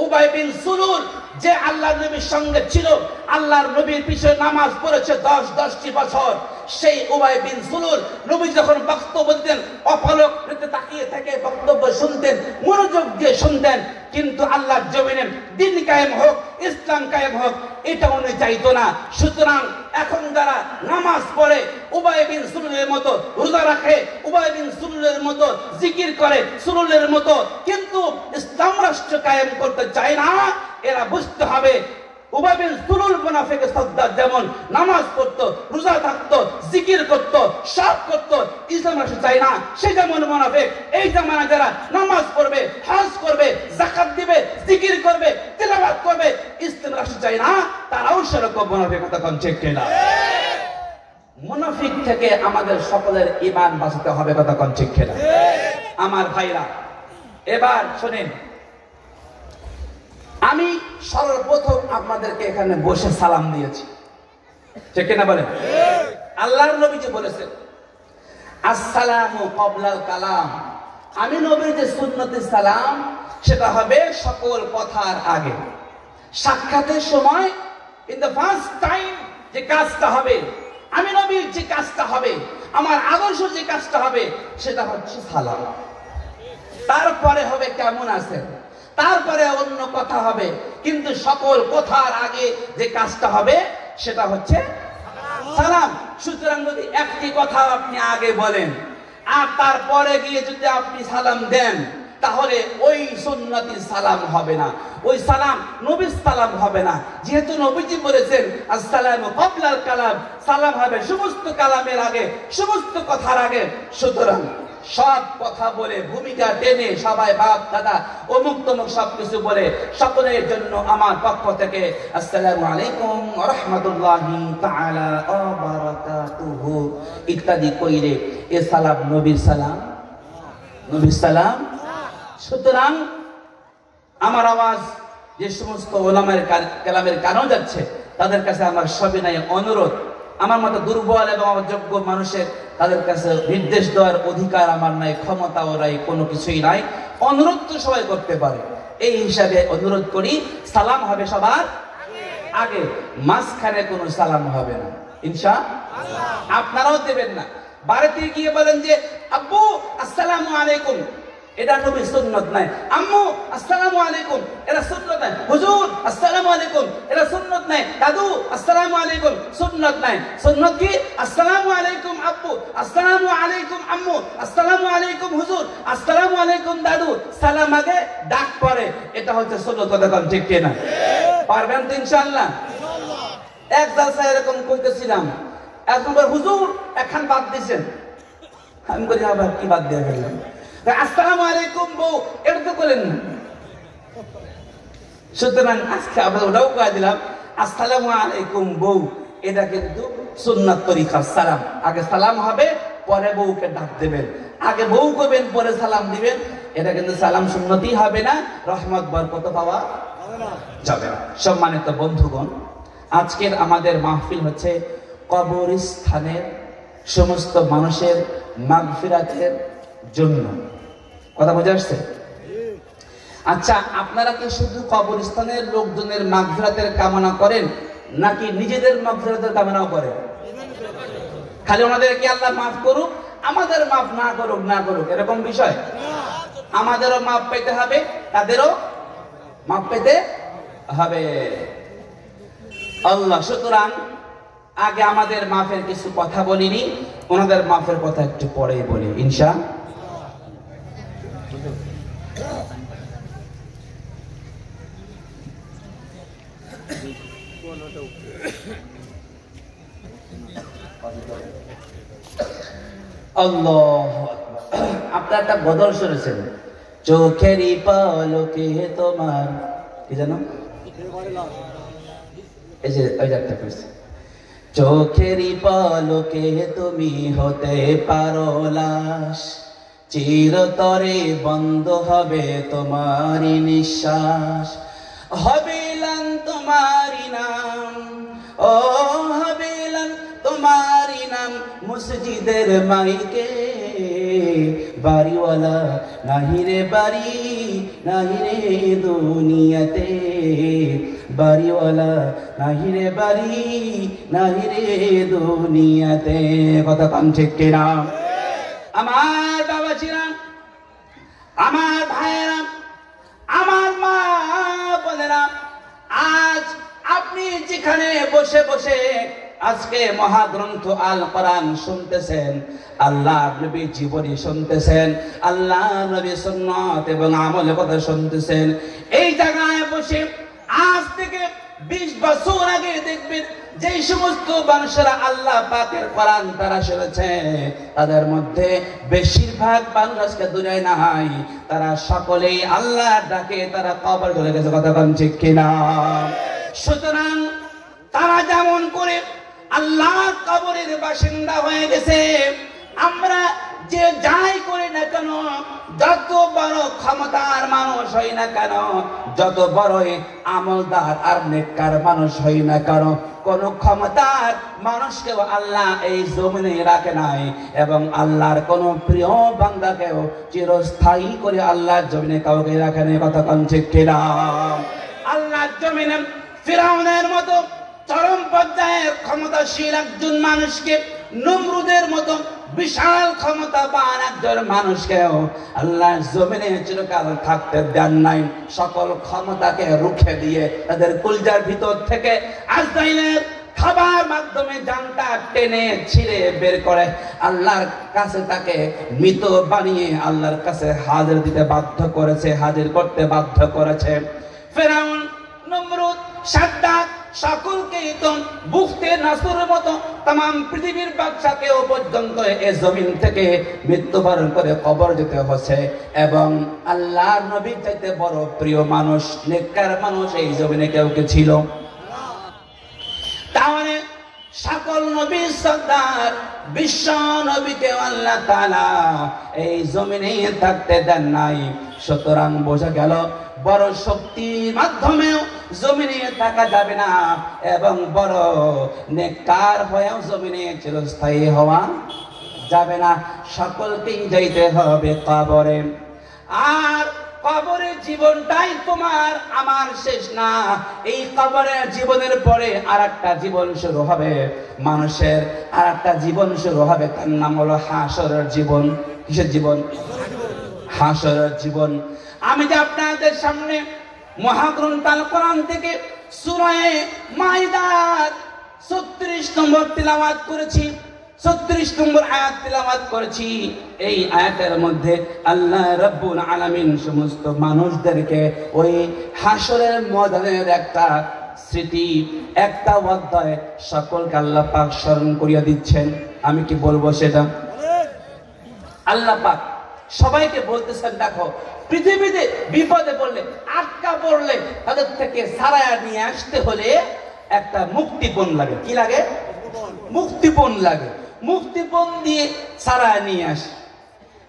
উবাই বিন সুলুল যে আল্লাহর নবীর সঙ্গে ছিল, আল্লাহর নবীর পিছনে নামাজ পড়েছে 10টি বছর, সেই উবাই বিন সুলুল নবী যখন বক্তব্য দিতেন অপলক তাকিয়ে থেকে বক্তব্য শুনতেন, মনোযোগ দিয়ে শুনতেন, কিন্তু আল্লাহর জমিনে দিন কায়েম হোক, ইসলাম কায়েম হোক, এটা উনি চাইতো না। সুতরাং এখন যারা নামাজ পড়ে উবাই বিন সুলুলের মতো, রোজা রাখে উবাই বিন সুলুলের মতো, জিকির করে সুলুলের মতো, কিন্তু ইসলাম রাষ্ট্র কায়েম করতে চায় না, এরা বুঝতে হবে উবাই বিন সুলুল মুনাফিক সর্দার যেমন নামাজ পড়তো, রোজা থাকতো, জিকির করতো, সব করতো, ইসলাম রাষ্ট্র চায় না, সে যেমন মুনাফিক। এই জামানা যারা নামাজ পড়বে, হজ করবে, যাকাত দিবে, জিকির করবে, তিলাওয়াত করবে, ইসলাম রাষ্ট্র চায় না, তারাও সেরকম মুনাফিক। কতক্ষণ ঠিক কিনা? মুনাফিক থেকে আমাদের সকলের ঈমান বাঁচাতে হবে। কতক্ষণ ঠিক কিনা? আমার ভাইরা, এবার শুনেন, আমি সর্বপ্রথম আপনাদেরকে এখানে বসে সালাম দিয়েছি, ঠিক কিনা বলেন? আল্লাহর নবী যে বলেছেন আসসালামু ক্বাবলাল কালাম, আমি নবীর যে সুন্নতে সালাম সেটা হবে সকল কথার আগে, সাক্ষাতের সময় ইন দ্য ফার্স্ট টাইম যে কাজটা হবে, আমি নবীর যে কাজটা হবে, আমার আদর্শ যে কাজটা হবে, সেটা হচ্ছে সালাম। তারপরে হবে কেমন আছেন, তারপরে অন্য কথা হবে, কিন্তু সকল কথার আগে যে কাজটা হবে সেটা হচ্ছে সালাম। সুতরাং যদি একটি কথা আপনি আগে বলেন আর তারপরে গিয়ে যদি আপনি সালাম দেন, তাহলে ওই সুন্নতি সালাম হবে না, ওই সালাম নবীর সালাম হবে না। যেহেতু নবীজি বলেছেন আসসালামু ক্বাবলাল কালাম, সালাম হবে সমস্ত কালামের আগে, সমস্ত কথার আগে। সুতরাং সব কথা বলে ভূমিকা টেনে সবাই বাপ দাদা অমুক তমুক সবকিছু বলে সকলের জন্য আমার পক্ষ থেকে আসসালামু আলাইকুম ওয়া রাহমাতুল্লাহি তাআলা ওয়া বারাকাতুহু ইত্যাদি কইরে এ সালাম নবীর সালাম, নবীর সালাম। সুতরাং আমার আওয়াজ যে সমস্ত ওলামার কালামের কারণ যাচ্ছে, তাদের কাছে আমার সবিনয় অনুরোধ, আমার মতো দুর্বল এবং অযোগ্য মানুষের তাদের কাছে নির্দেশ দেওয়ার অধিকার আমার নাই, ক্ষমতাও নাই, কোনো কিছুই নাই। অনুরোধ তো সবাই করতে পারে, এই হিসাবে অনুরোধ করি সালাম হবে সবার আগে, মাঝখানে কোনো সালাম হবে না ইনশাআল্লাহ। আপনারাও দেবেন না, বাড়িতে গিয়ে বলেন যে আব্বু আসসালামু আলাইকুম, এটা নবীর সুন্নত নাই। আম্মু আসসালামু আলাইকুম, এটা সুন্নত নাই। হুজুর আসসালামু আলাইকুম, এটা সুন্নত নাই। দাদু আসসালামু আলাইকুম, সুন্নত নাই। সুন্নত কি? আসসালামু আলাইকুম আব্বু, আসসালামু আলাইকুম আম্মু, আসসালামু আলাইকুম হুজুর, আসসালামু আলাইকুম দাদু, সালাম আগে ডাক পরে, এটা হচ্ছে সুন্নত। কতক্ষণ ঠিক কিনা? পারবেন তো ইনশাআল্লাহ? এক জালসা এরকম কইতেছিলাম, একবার হুজুর একখান বাদ দিয়েছেন, আমি বলি আবার কি বাদ দিয়ে গেলাম, আসসালামু আলাইকুম বউ, এটা তো করেন না। সুতরাং আজকে আবার ওটাও কয়ে দিলাম আসসালামু আলাইকুম বউ, এটা কিন্তু সুন্নাত তরিকার সালাম। আগে সালাম হবে, পরে বউকে ডাক দেবেন, আগে বউ করবেন, পরে সালাম দিবেন, এটা কিন্তু সালাম সুন্নতি হবে না, রহমত বরকত পাওয়া যাবে না। সম্মানিত বন্ধুগণ, আজকের আমাদের মাহফিল হচ্ছে কবরস্থানের সমস্ত মানুষের মাগফিরাতের জন্য। কথা বুঝে আসছে? আচ্ছা, আপনারা কি শুধু কবরস্থানের লোকজনের মাগফিরাতের কামনা করেন নাকি নিজেদের মাগফিরাতের কামনাও করেন? খালি ওনাদের কি আল্লাহ মাফ করুক, আমাদের মাফ না করুক, না করুক এরকম বিষয়? আমাদেরও মাফ পেতে হবে, তাদেরও মাফ পেতে হবে আল্লাহ। সুতরাং আগে আমাদের মাফের কিছু কথা বলিনি, ওনাদের মাফের কথা একটু পরেই বলি ইনশাআল্লাহ। আল্লাহু আকবার। আপনারা একটা গজল শুনেছেন, চোখেরই পলকে তোমার, কি জানো, এই যে ওই একটা কইছে, চোখেরই পলকে তুমি হতে পারো লাশ, চিরতরে বন্ধ হবে তোমারই নিঃশ্বাস, হবিলান তোমারই নাম, ও হবিলান তোমারই নাম মসজিদের মাইকে, বাড়িওয়ালা নাহিরে বাড়ি নাহিরে দুনিয়াতে, বাড়িওয়ালা নাহিরে বাড়ি নাহিরে দুনিয়াতে। কথা কম ঠিক কিনা? আমার বাবা ছিলাম, আমার ভাইয়েরা, আমার মা বোনেরা, আজ আপনি যেখানে বসে বসে আজকে মহাগ্রন্থ আল কোরআন শুনতেছেন, আল্লাহ নবী জীবনী শুনতেছেন, আল্লাহ নবী সুন্নাত এবং আমলের কথা শুনতেছেন, এই জায়গায় বসে আজ থেকে 20 বছর আগে দেখবেন যে সমস্ত মানুষেরা আল্লাহ পাকের কোরআন তারা শুনেছে, তাদের মধ্যে বেশিরভাগ মানুষ আজকে দুনিয়ায় নাই, তারা সকলেই আল্লাহর ডাকে তারা কবর চলে গেছে। কথা বলেন ঠিক কিনা? সুতরাং তারা যেমন করে আল্লাহর কবরের বাসিন্দা হয়ে গেছে, আমরা যে যাই করি না কেন, যত বড় ক্ষমতার মানুষ হই না কেন, যত বড়ই আমলদার আর নেককার মানুষ হই না কেন, কোন ক্ষমতার মানুষকেও আল্লাহ এই জমিনে রাখে নাই, এবং আল্লাহর কোন প্রিয় বান্দাকেও চিরস্থায়ী করে আল্লাহর জমিনে কাউকে রাখে নাই। কথা কোন ঠিক কিনা? আল্লাহর জমিনে ফিরাউনের মতো চরম পর্যায়ের ক্ষমতাশীল একজন মানুষকে, নমরুদের মতো বিশাল ক্ষমতাবান একজন মানুষকেও আল্লাহ জমিনে চিরকাল থাকতে দেন নাই। সকল ক্ষমতাকে রুখে দিয়ে তাদের কলিজার ভিতর থেকে আজরাইলের খাবার মাধ্যমে জানটা টেনে ছিঁড়ে বের করে আল্লাহর কাছে তাকে মৃত বানিয়ে আল্লাহর কাছে হাজির দিতে বাধ্য করেছে, হাজির করতে বাধ্য করেছে। ফেরাউন, নমরুদ, সাদ্দাত সকলকে তো বুখতে নাসরের মতো तमाम পৃথিবীর বাদশাকেও পর্যন্ত এই জমিন থেকে মৃত্যুবরণ করে কবর যেতে হচ্ছে, এবং আল্লাহর নবীর চাইতে বড় প্রিয় মানুষ, নেককার মানুষ এই জমিনে কেউ কে ছিল? তাহলে সকল নবীর সর্দার বিশ্ব নবীকে আল্লাহ তাআলা এই জমিনে থাকতে দেন নাই। সুতরাং বোঝা গেল বড় শক্তির মাধ্যমেও জমিনে থাকা যাবে না, এবং বড় নেককার হয়েও জমিনে চিরস্থায়ী হওয়া যাবে না। সকলকেই যাইতে হবে কবরে। আর কবরের জীবনটাই তোমার আমার শেষ না, এই কবরের জীবনের পরে আরেকটা জীবন শুরু হবে, মানুষের আরেকটা জীবন শুরু হবে, তার নাম হলো হাসরের জীবন। কিসের জীবন? হাসরের জীবন। আমি যে আপনাদের সামনে মহাগ্রন্থ আল কোরআন থেকে সূরা মাইদার 36 নম্বর তিলাওয়াত করেছি, 36 নম্বর আয়াত তিলাওয়াত করেছি। এই আয়াতের মধ্যে আল্লাহ রাব্বুল আলামিন সমস্ত মানুষদেরকে ওই হাসরের ময়দানের একটা স্মৃতি, একটা অধ্যায় সকলকে আল্লাহ পাক স্মরণ করিয়ে দিচ্ছেন। আমি কি বলবো সেটা? আল্লাহ পাক সবাইকে বলতেছেন, দেখো পৃথিবীতে বিপদে পড়লে, আটকা পড়লে তাদের থেকে সারায়া নিয়ে আসতে হলে একটা মুক্তিপণ লাগে। কি লাগে? মুক্তিপণ লাগে। মুক্তিপণ দিয়ে সারায়া নিয়ে আসে।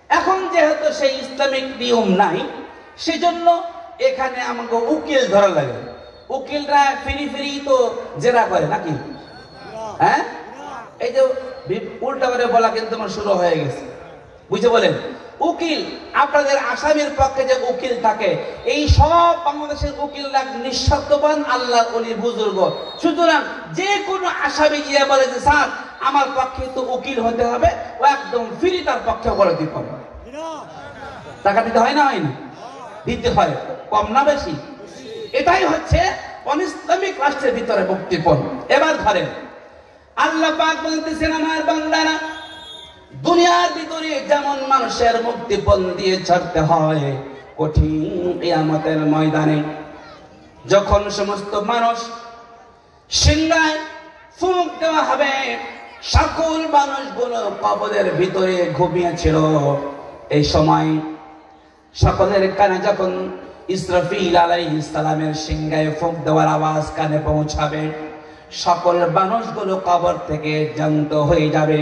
এখন যেহেতু সেই ইসলামিক নিয়ম নাই, সেজন্য এখানে আমাকে উকিল ধরা লাগে। উকিলরা ফিরি ফিরি তো জেরা করে নাকি? হ্যাঁ, এই যে উল্টা করে বলা কিন্তু আমার শুরু হয়ে গেছে, বুঝে বলেন। উকিল, আপনাদের আসামির পক্ষে যে উকিল থাকে, এই সব বাংলাদেশের উকিলরা নিঃস্বার্থবান আল্লাহর ওলি বুজুর্গ। সুতরাং যে কোনো আসামি গিয়ে বলে যে স্যার আমার পক্ষে তো উকিল হতে হবে, ও একদম ফ্রি তার পক্ষে বলে দিতে হবে। টাকা দিতে হয় না? হয় না? দিতে হয়। কম না বেশি? এটাই হচ্ছে অনিসলামিক রাষ্ট্রের ভিতরে মুক্তিপণ। এবার ধরেন আল্লাহ পাক বলতেছেন, আমার বান্দারা দুনিয়ার ভিতরে যেমন মানুষের মুক্তিপণ দিয়ে ছাড়তে হয়, কঠিন কিয়ামতের ময়দানে যখন সমস্ত মানুষ সিংহায় ফুঁক দেওয়া হবে, সকল মানুষগুলো কবরের ভিতরে ঘুমিয়েছিল, এই সময় সকলের কানে যখন ইসরাফিল আলাইহিস সালামের সিংহায় ফুঁক দেওয়ার আওয়াজ কানে পৌঁছাবে, সকল মানুষগুলো কবর থেকে জ্যান্ত হয়ে যাবে,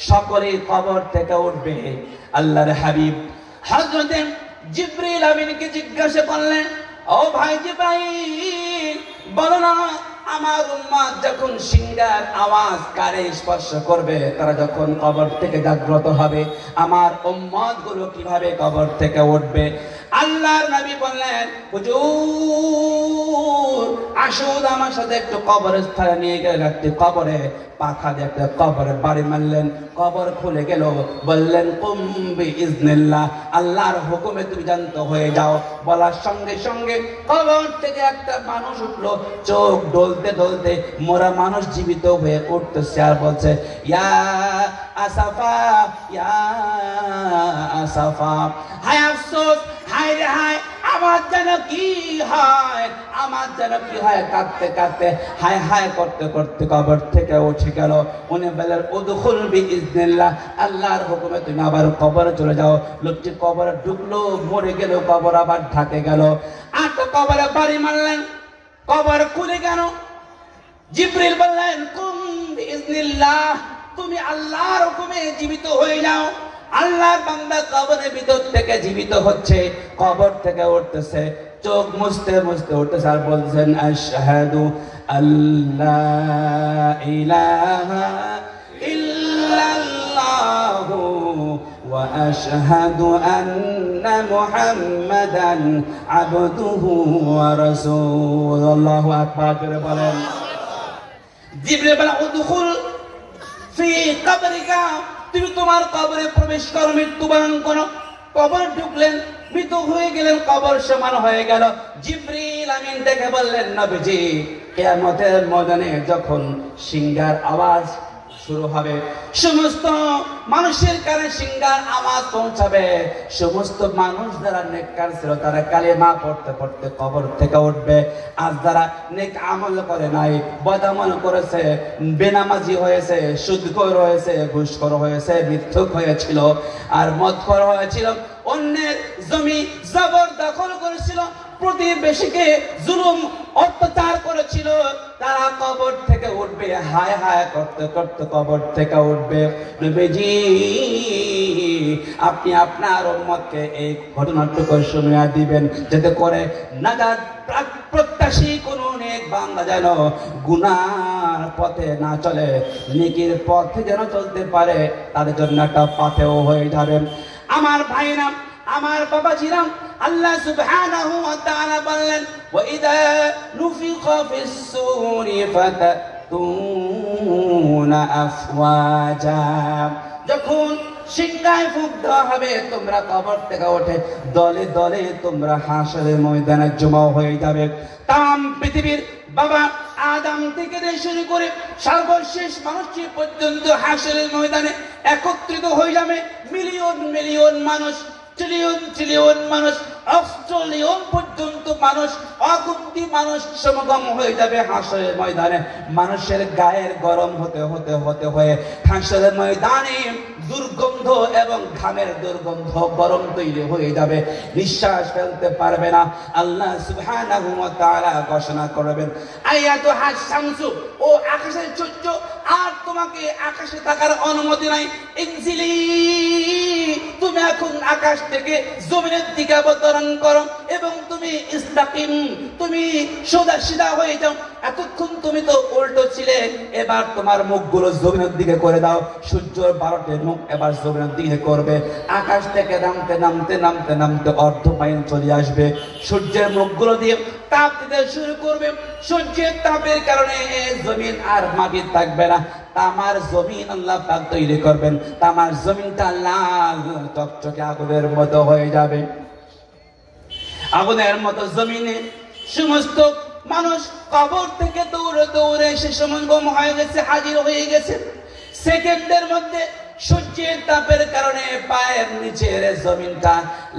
সকলে কবর থেকে উঠবে। আল্লাহর হাবিব হযরত জিবরিল আমিনকে জিজ্ঞাসা করলেন, ও ভাই জিবরাইল, বলো না আমার উম্মত যখন সিংহার আওয়াজ কানে স্পর্শ করবে, তারা যখন কবর থেকে জাগ্রত হবে, আমার উম্মত গুলো কিভাবে কবর থেকে উঠবে? আল্লাহর নবী বললেন, হুজুর আসুন আমার সাথে একটু কবরস্থানে নিয়ে গেলেন। একটি কবরে পাখা দিয়ে একটা কবরে বাড়ি মারলেন, কবর খুলে গেল। বললেন, কুম বিইজনিল্লাহ, আল্লাহর হুকুমে তুমি জ্যান্ত হয়ে যাও। বলার সঙ্গে সঙ্গে কবর থেকে একটা মানুষ উঠলো, চোখ ডলতে ডলতে মোরা মানুষ জীবিত হয়ে উঠতেছে আর বলছে, ইয়া আসাফা, ইয়া আসাফা, হায় আফসোস, হায় রে হায়, আমার যেন কি হয়, আমার যেন কি হয়। কাঁদতে কাঁদতে হায় হায় করতে করতে কবর থেকে উঠে গেল। উনি বললেন, উদখুল বিইজনিল্লাহ, আল্লাহর হুকুমে তুমি আবার কবরে চলে যাও। লোকটি কবরে ঢুকলো, মরে গেল, কবর আবার ঢাকে গেল। আর তো কবরে বাড়ি মারলেন, কবর খুলে গেল। জিবরিল বললেন, কুম বিইজনিল্লাহ, তুমি আল্লাহর হুকুমে জীবিত হয়ে যাও। আল্লাহর বান্দা কবরের ভিতর থেকে জীবিত হচ্ছে, কবর থেকে উঠতেছে, চোখ মুছতে মুছতে উঠতেছে আর বলছেন, আশহাদু আল্লা ইলাহা ইল্লাল্লাহু ওয়া আশহাদু আন্না মুহাম্মাদান আবদুহু ওয়া রাসূলুহু। আল্লাহু আকবার করে বলেন। জিবরিল বলেন, উদখুল ফি কবরিকা, তুমি তোমার কবরে প্রবেশ করো, মৃত্যুবরণ করো। কবর ঢুকলেন, মৃত হয়ে গেলেন, কবর সমান হয়ে গেল। জিবরিল আমিন দেখে বললেন, নবীজি কিয়ামতের ময়দানে যখন সিংহার আওয়াজ শুরু হবে, সমস্ত মানুষের কানে সিংহার আওয়াজ পৌঁছাবে। সমস্ত মানুষ যারা নেককার ছিল তারা কালেমা পড়তে পড়তে কবর থেকে উঠবে। আর যারা নেক আমল করে নাই, বদামল করেছে, বেনামাজি হয়েছে, সুদখোর হয়েছে, ঘুষখোর হয়েছে, মিথ্যুক হয়েছিল আর মদখোর হয়েছিল, অন্যের জমি জবর দখল করেছিল, প্রতিবেশীকে জুলুম অত্যাচার করেছিল, তারা কবর থেকে উঠবে, হায় হায় করতে করতে কবর থেকে উঠবে। নবীজি আপনি আপনার উম্মতকে এই ঘটনাটুকু শুনিয়ে দিবেন, যাতে করে নাজাত প্রত্যাশী কোন নেক বান্দা যেন গুনার পথে না চলে, নেকির পথে যেন চলতে পারে, তাদের জন্য একটা পাথেও হয়ে যাবে। আমার ভাইরা, আমার বাবাজিরা, আল্লাহ সুবহানাহু ওয়া তাআলা বললেন, ওয়া ইযা নুফিখা ফিস সূরি ফাতাতুনা আফওয়াজা, যখন সিংহায় ফুঁক দেওয়া হবে, তোমরা কবর থেকে উঠে দলে দলে তোমরা হাসরের ময়দানে জমা হয়ে যাবে। তাম পৃথিবীর বাবা আদম থেকে শুরু করে সর্বশেষ মানুষটি পর্যন্ত হাসরের ময়দানে একত্রিত হয়ে যাবে। মিলিয়ন মিলিয়ন মানুষ, ট্রিলিয়ন ট্রিলিয়ন মানুষ, অস্ট্রেলিয়ন পর্যন্ত মানুষ, অগুন্তি মানুষ সমাগম হয়ে যাবে হাসরের ময়দানে। মানুষের গায়ের গরম হতে হতে হতে হয়ে হাসরের ময়দানে দুর্গন্ধ এবং ঘামের দুর্গন্ধ, গরম তৈরি হয়ে যাবে, নিঃশ্বাস ফেলতে পারবে না। আল্লাহ সুবহানাহু ওয়া তাআলা ঘোষণা করবেন, আয়াতুহাস শামসু, ও আকাশের সূর্য, আর তোমাকে আকাশে থাকার অনুমতি নাই। ইনজিলি, তুমি এখন আকাশ থেকে জমিনের দিকে অবতরণ করো এবং তুমি ইস্তাকিম, তুমি সোজা সিধা হয়ে যাও। এতক্ষণ তুমি তো উল্টো ছিলে, এবার তোমার মুখগুলো জমিনের দিকে করে দাও। সূর্যের 12টি মুখ এবার জমিনের দিকে করবে। আকাশ থেকে নামতে নামতে নামতে নামতে অর্ধ মাইল চলে আসবে, সূর্যের মুখগুলো দিয়ে তাপ দিতে শুরু করবে। সূর্যের তাপের কারণে জমিন আর মাটি থাকবে না, তামার জমিন আল্লাহ পাক তৈরি করবেন। তামার জমিনটা লাল টকটকে আগুনের মতো হয়ে যাবে। আগুনের মতো জমিনে সমস্ত মানুষ কবর থেকে দৌড়ে দৌড়ে এসে সমাগম হয়ে গেছে, হাজির হয়ে গেছে। সেকেন্ডের মধ্যে সূর্যের তাপের কারণে পায়ের নিচের জমিনটা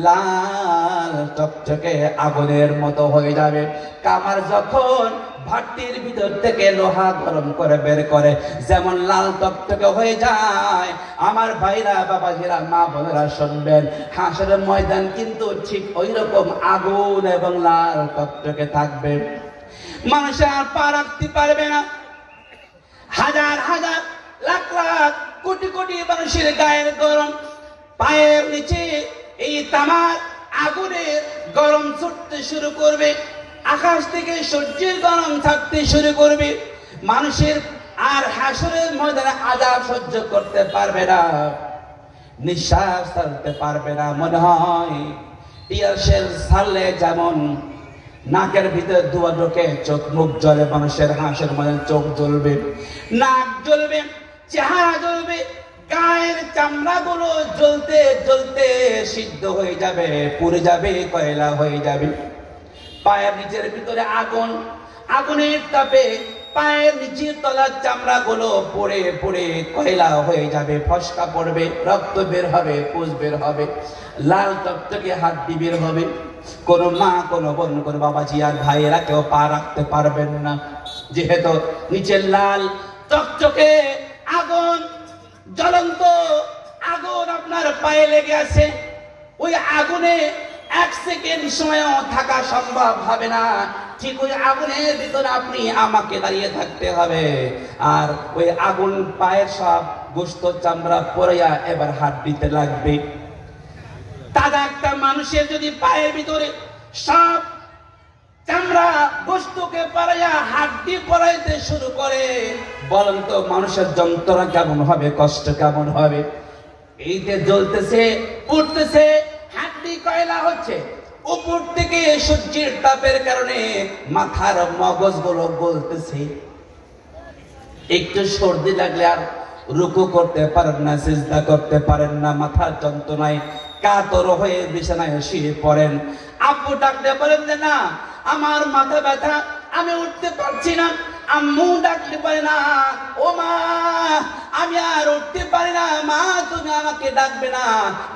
লাল টকটকে আগুনের মতো হয়ে যাবে। কামার যখন ভাটির ভিতর থেকে লোহা গরম করে বের করে যেমন লাল টকটকে হয়ে যায়, আমার ভাইরা, বাবাজিরা, মা বোনেরা শুনবেন, হাসরের ময়দান কিন্তু ঠিক ওই রকম আগুন এবং লাল টকটকে থাকবে। মানুষ আর পা রাখতে পারবে না, হাজার হাজার লাখ লাখ কোটি কোটি মানুষের গায়ের গরম, পায়ের নিচে এই তামার আগুনের গরম ছুটতে শুরু করবে, আকাশ থেকে সূর্যের গরম থাকতে শুরু করবে। মানুষের আর হাসরের ময়দানে আযাব সহ্য করতে পারবে না, নিঃশ্বাস ছাড়তে পারবে না। মনে হয় টিয়ারশেল ছাড়লে যেমন নাকের ভিতরে ধোঁয়া ঢোকে, চোখ মুখ জ্বলে, মানুষের হাসের মধ্যে চোখ জ্বলবে, নাক জ্বলবে, চেহারা জ্বলবে, গায়ের চামড়াগুলো জ্বলতে জ্বলতে সিদ্ধ হয়ে যাবে, পুড়ে যাবে, কয়লা হয়ে যাবে। পায়ের নিচের ভিতরে আগুন, আগুনের তাপে পায়ের নিচের তলার চামড়াগুলো পড়ে পড়ে কয়লা হয়ে যাবে, ফসকা পড়বে, রক্ত বের হবে, পুষ বের হবে, লাল টকটকে হাড্ডি বের হবে। কোনো মা, কোনো বোন, কোনো বাবাজি আর ভাইয়েরা কেউ পা রাখতে পারবেন না, যেহেতু নিচের লাল টকটকে আগুন, জ্বলন্ত আগুন আপনার পায়ে লেগে আছে। ওই আগুনে এক সেকেন্ড সময়ও থাকা সম্ভব হবে না। ঠিক ওই আগুনের ভিতরে আপনি আমাকে দাঁড়িয়ে থাকতে হবে, আর ওই আগুন পায়ের সব গোশত চামড়া পড়িয়া এবার হাড্ডিতে লাগবে। তাজা একটা মানুষের যদি পায়ের ভিতরে সব চামড়া গোশতকে পড়াইয়া হাড্ডি পড়াইতে শুরু করে, বলেন তো মানুষের যন্ত্রণা কেমন হবে, কষ্ট কেমন হবে? এইতে জ্বলতেছে, পুড়তেছে, হাড্ডি কয়লা হচ্ছে, উপর থেকে সূর্যের তাপের কারণে মাথার মগজগুলো গলতেছে। একটু সর্দি লাগলে আর রুকু করতে পারেন না, সিজদা করতে পারেন না, মাথার যন্ত্রণায় কাতর হয়ে বিছানায় শুয়ে পড়েন। আব্বু ডাকলে বলেন যে না আমার মাথা ব্যথা, আমি উঠতে পারছি না। আম্মু ডাকলে পারে না, ও মা আমি আর উঠতে পারি না, মা তুমি আমাকে ডাকবে না,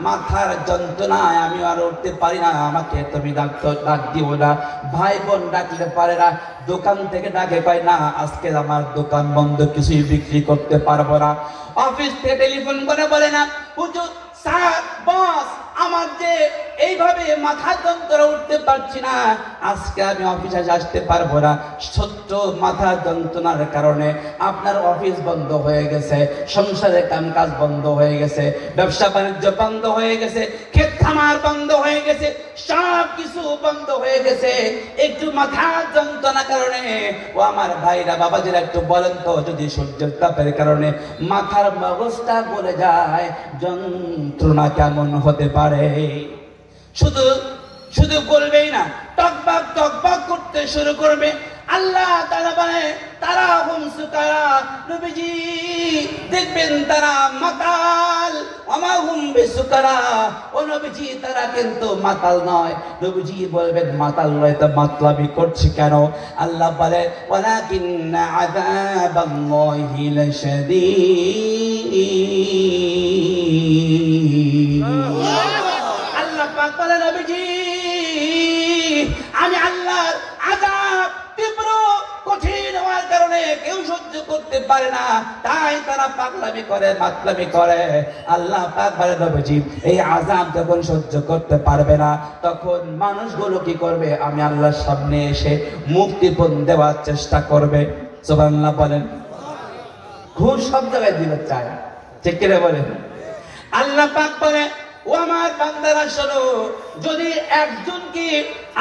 মাথার যন্ত্রণায় আমি আর উঠতে পারি না, আমাকে তুমি ডাক দিও না। ভাই বোন ডাকলে পারে না, দোকান থেকে ডাকে পাই না, আজকে আমার দোকান বন্ধ, কিছুই বিক্রি করতে পারবো না। অফিস থেকে টেলিফোন করে বলে না হুজুর স্যার বস আমার যে এইভাবে মাথার যন্ত্রণা উঠতে পারছি না, আজকে আমি অফিসে আসতে পারবো না। ছোট্ট মাথার যন্ত্রণার কারণে আপনার অফিস বন্ধ হয়ে গেছে, সংসারের কামকাজ বন্ধ হয়ে গেছে, ব্যবসা বাণিজ্য বন্ধ হয়ে গেছে, ক্ষেত খামার বন্ধ হয়ে গেছে, সব কিছু বন্ধ হয়ে গেছে একটু মাথার যন্ত্রণার কারণে। ও আমার ভাইরা বাবাজিরা একটু বলেন তো, যদি সূর্যের তাপের কারণে মাথার মগজটা গলে যায়, যন্ত্রণা কেমন হতে পারে? শুধু শুধু বলবেই না, টকবাক টকবাক করতে শুরু করবে। আল্লাহ তাআলা বলে তারা হুম সুকারা, নবীজি দেখবেন তারা মাতাল, ওমা হুম বিসুকারা, ও নবীজি তারা কিন্তু মাতাল নয়। নবীজি বলবেন মাতাল নয় তো মাতলামি করছে কেন? আল্লাহ বলে ওয়ালাকিন্না আযাবাল্লাহি লাশাদীদ। আল্লাহ পাক বলে নবীজি আমি আল্লাহর আযাব তীব্র কঠিন হওয়ার কারণে কেউ সহ্য করতে পারে না, তাই তারা পাগলামি করে, মাতলামি করে। আল্লাহ পাক বলে নবীজি এই আযাব যখন সহ্য করতে পারবে না, তখন মানুষগুলো কি করবে? আমি আল্লাহর সামনে এসে মুক্তিপণ দেওয়ার চেষ্টা করবে। সুবহানাল্লাহ বলেন। ঘুষ সব জায়গায় দিতে চায়, ঠিক কিনা বলেন? আল্লাহ পাক বলে ও আমার বান্দারা শোনো, যদি একজনকে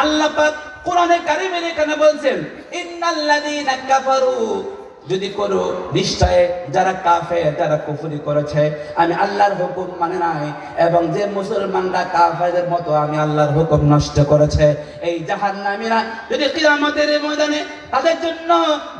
আল্লাহ পাক কোরআনে কারিমে এখানে বলছেন ইন্নাল্লাযীনা কাফারু, যদি কোনো নিশ্চয় যারা কাফের, যারা কুফরি করেছে, আমি আল্লাহর হুকুম মানে নাই, এবং যে মুসলমানরা কাফেরদের মতো আমি আল্লাহর হুকুম নষ্ট করেছে, এই জাহান্নামীরা যদি কিয়ামতের ময়দানে তাদের জন্য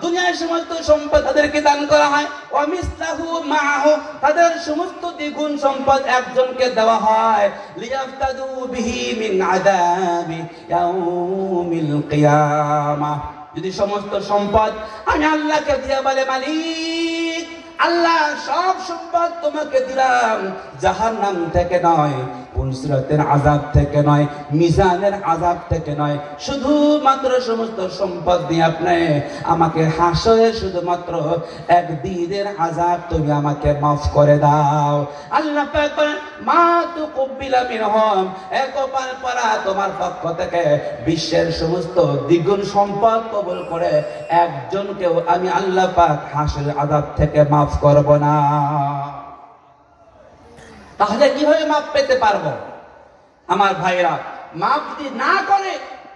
দুনিয়ার সমস্ত সম্পদ তাদেরকে দান করা হয়, ওয়ামিসলাহু মাহু, তাদের সমস্ত দ্বিগুণ সম্পদ একজনকে দেওয়া হয়, লিয়াফতাদু বিহি মিন আযাবি ইয়াউমিল কিয়ামাহ। যদি সমস্ত সম্পদ আমি আল্লাহকে দিয়ে বলে মালিক আল্লাহ সব সম্পদ তোমাকে দিলাম, জাহান্নাম থেকে নয়, পুলসিরাতের আযাব থেকে নয়, মিজানের আযাব থেকে নয়, শুধুমাত্র সমস্ত সম্পদ দিয়ে আপনি আমাকে হাসরে শুধুমাত্র একদিনের আযাব তুমি আমাকে মাফ করে দাও। আল্লাহ পাক বলেন মা তুকবিলা মিনহুম, একবার পরা তোমার পক্ষ থেকে বিশ্বের সমস্ত দ্বিগুণ সম্পদ কবুল করে একজনকেও আমি আল্লাহ পাক হাসরের আযাব থেকে মাফ করব না। তাহলে কিভাবে মাফ পেতে পারবো? আমার ভাইরা, মাফ যদি না করে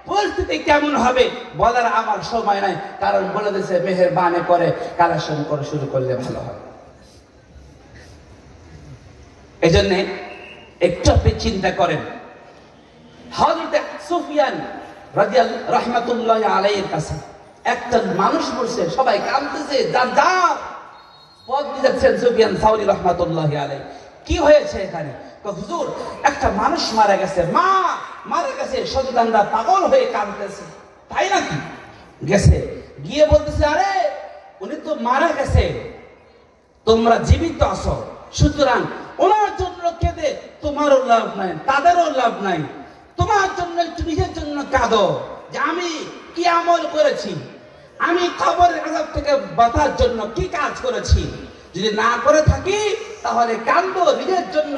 পরিস্থিতি কেমন হবে বলার আমার সময় নাই, কারণ বলে দিয়েছে মেহেরবানি করে কালেকশন করে শুরু করলে ভালো হয়। এই জন্য একটু আপনি চিন্তা করেন, হযরত সুফিয়ান রাদিয়াল্লাহু রাহমাতুল্লাহি আলাইহির কাছে একটা মানুষ বলছে, সবাই কাঁদতেছে, যার যার পথ দিয়ে যাচ্ছেন সুফিয়ান সাউরি রাহমাতুল্লাহি আলাইহি। কি হয়েছে এখানে? হুজুর, একটা মানুষ মারা গেছে, মা মারা গেছে, সন্তানরা পাগল হয়ে কাঁদতেছে। তাই নাকি? গেছে, গিয়ে বলতেছে আরে উনি তো মারা গেছে, তোমরা জীবিত আছো, সুতরাং ওনার জন্য কেঁদে তোমারও লাভ নাই, তাদেরও লাভ নাই। তোমার জন্য একটু নিজের জন্য কাঁদো যে আমি কি আমল করেছি, আমি কবরের আযাব থেকে বাঁচার জন্য কি কাজ করেছি। যদি না করে থাকি তাহলে কাঁদো নিজের জন্য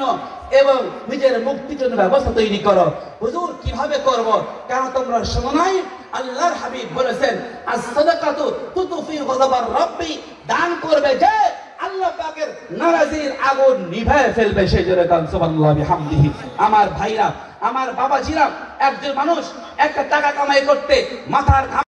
এবং নিজের মুক্তির জন্য ব্যবস্থা তৈরি করো। হুজুর কিভাবে করব? কারণ তোমরা শোনো নাই আল্লাহর হাবিব বলেছেন as-সাদাকাতু তুতফি গযবার রাব্বি, দান করবে যে আল্লাহ পাকের নারাজির আগুন নিভায়ে ফেলবে। সেই জন্য কান সুবহানাল্লাহি বিহামদিহি। আমার ভাইরা, আমার বাবাজিরা, একজন মানুষ একটা টাকা কামাই করতে মাথার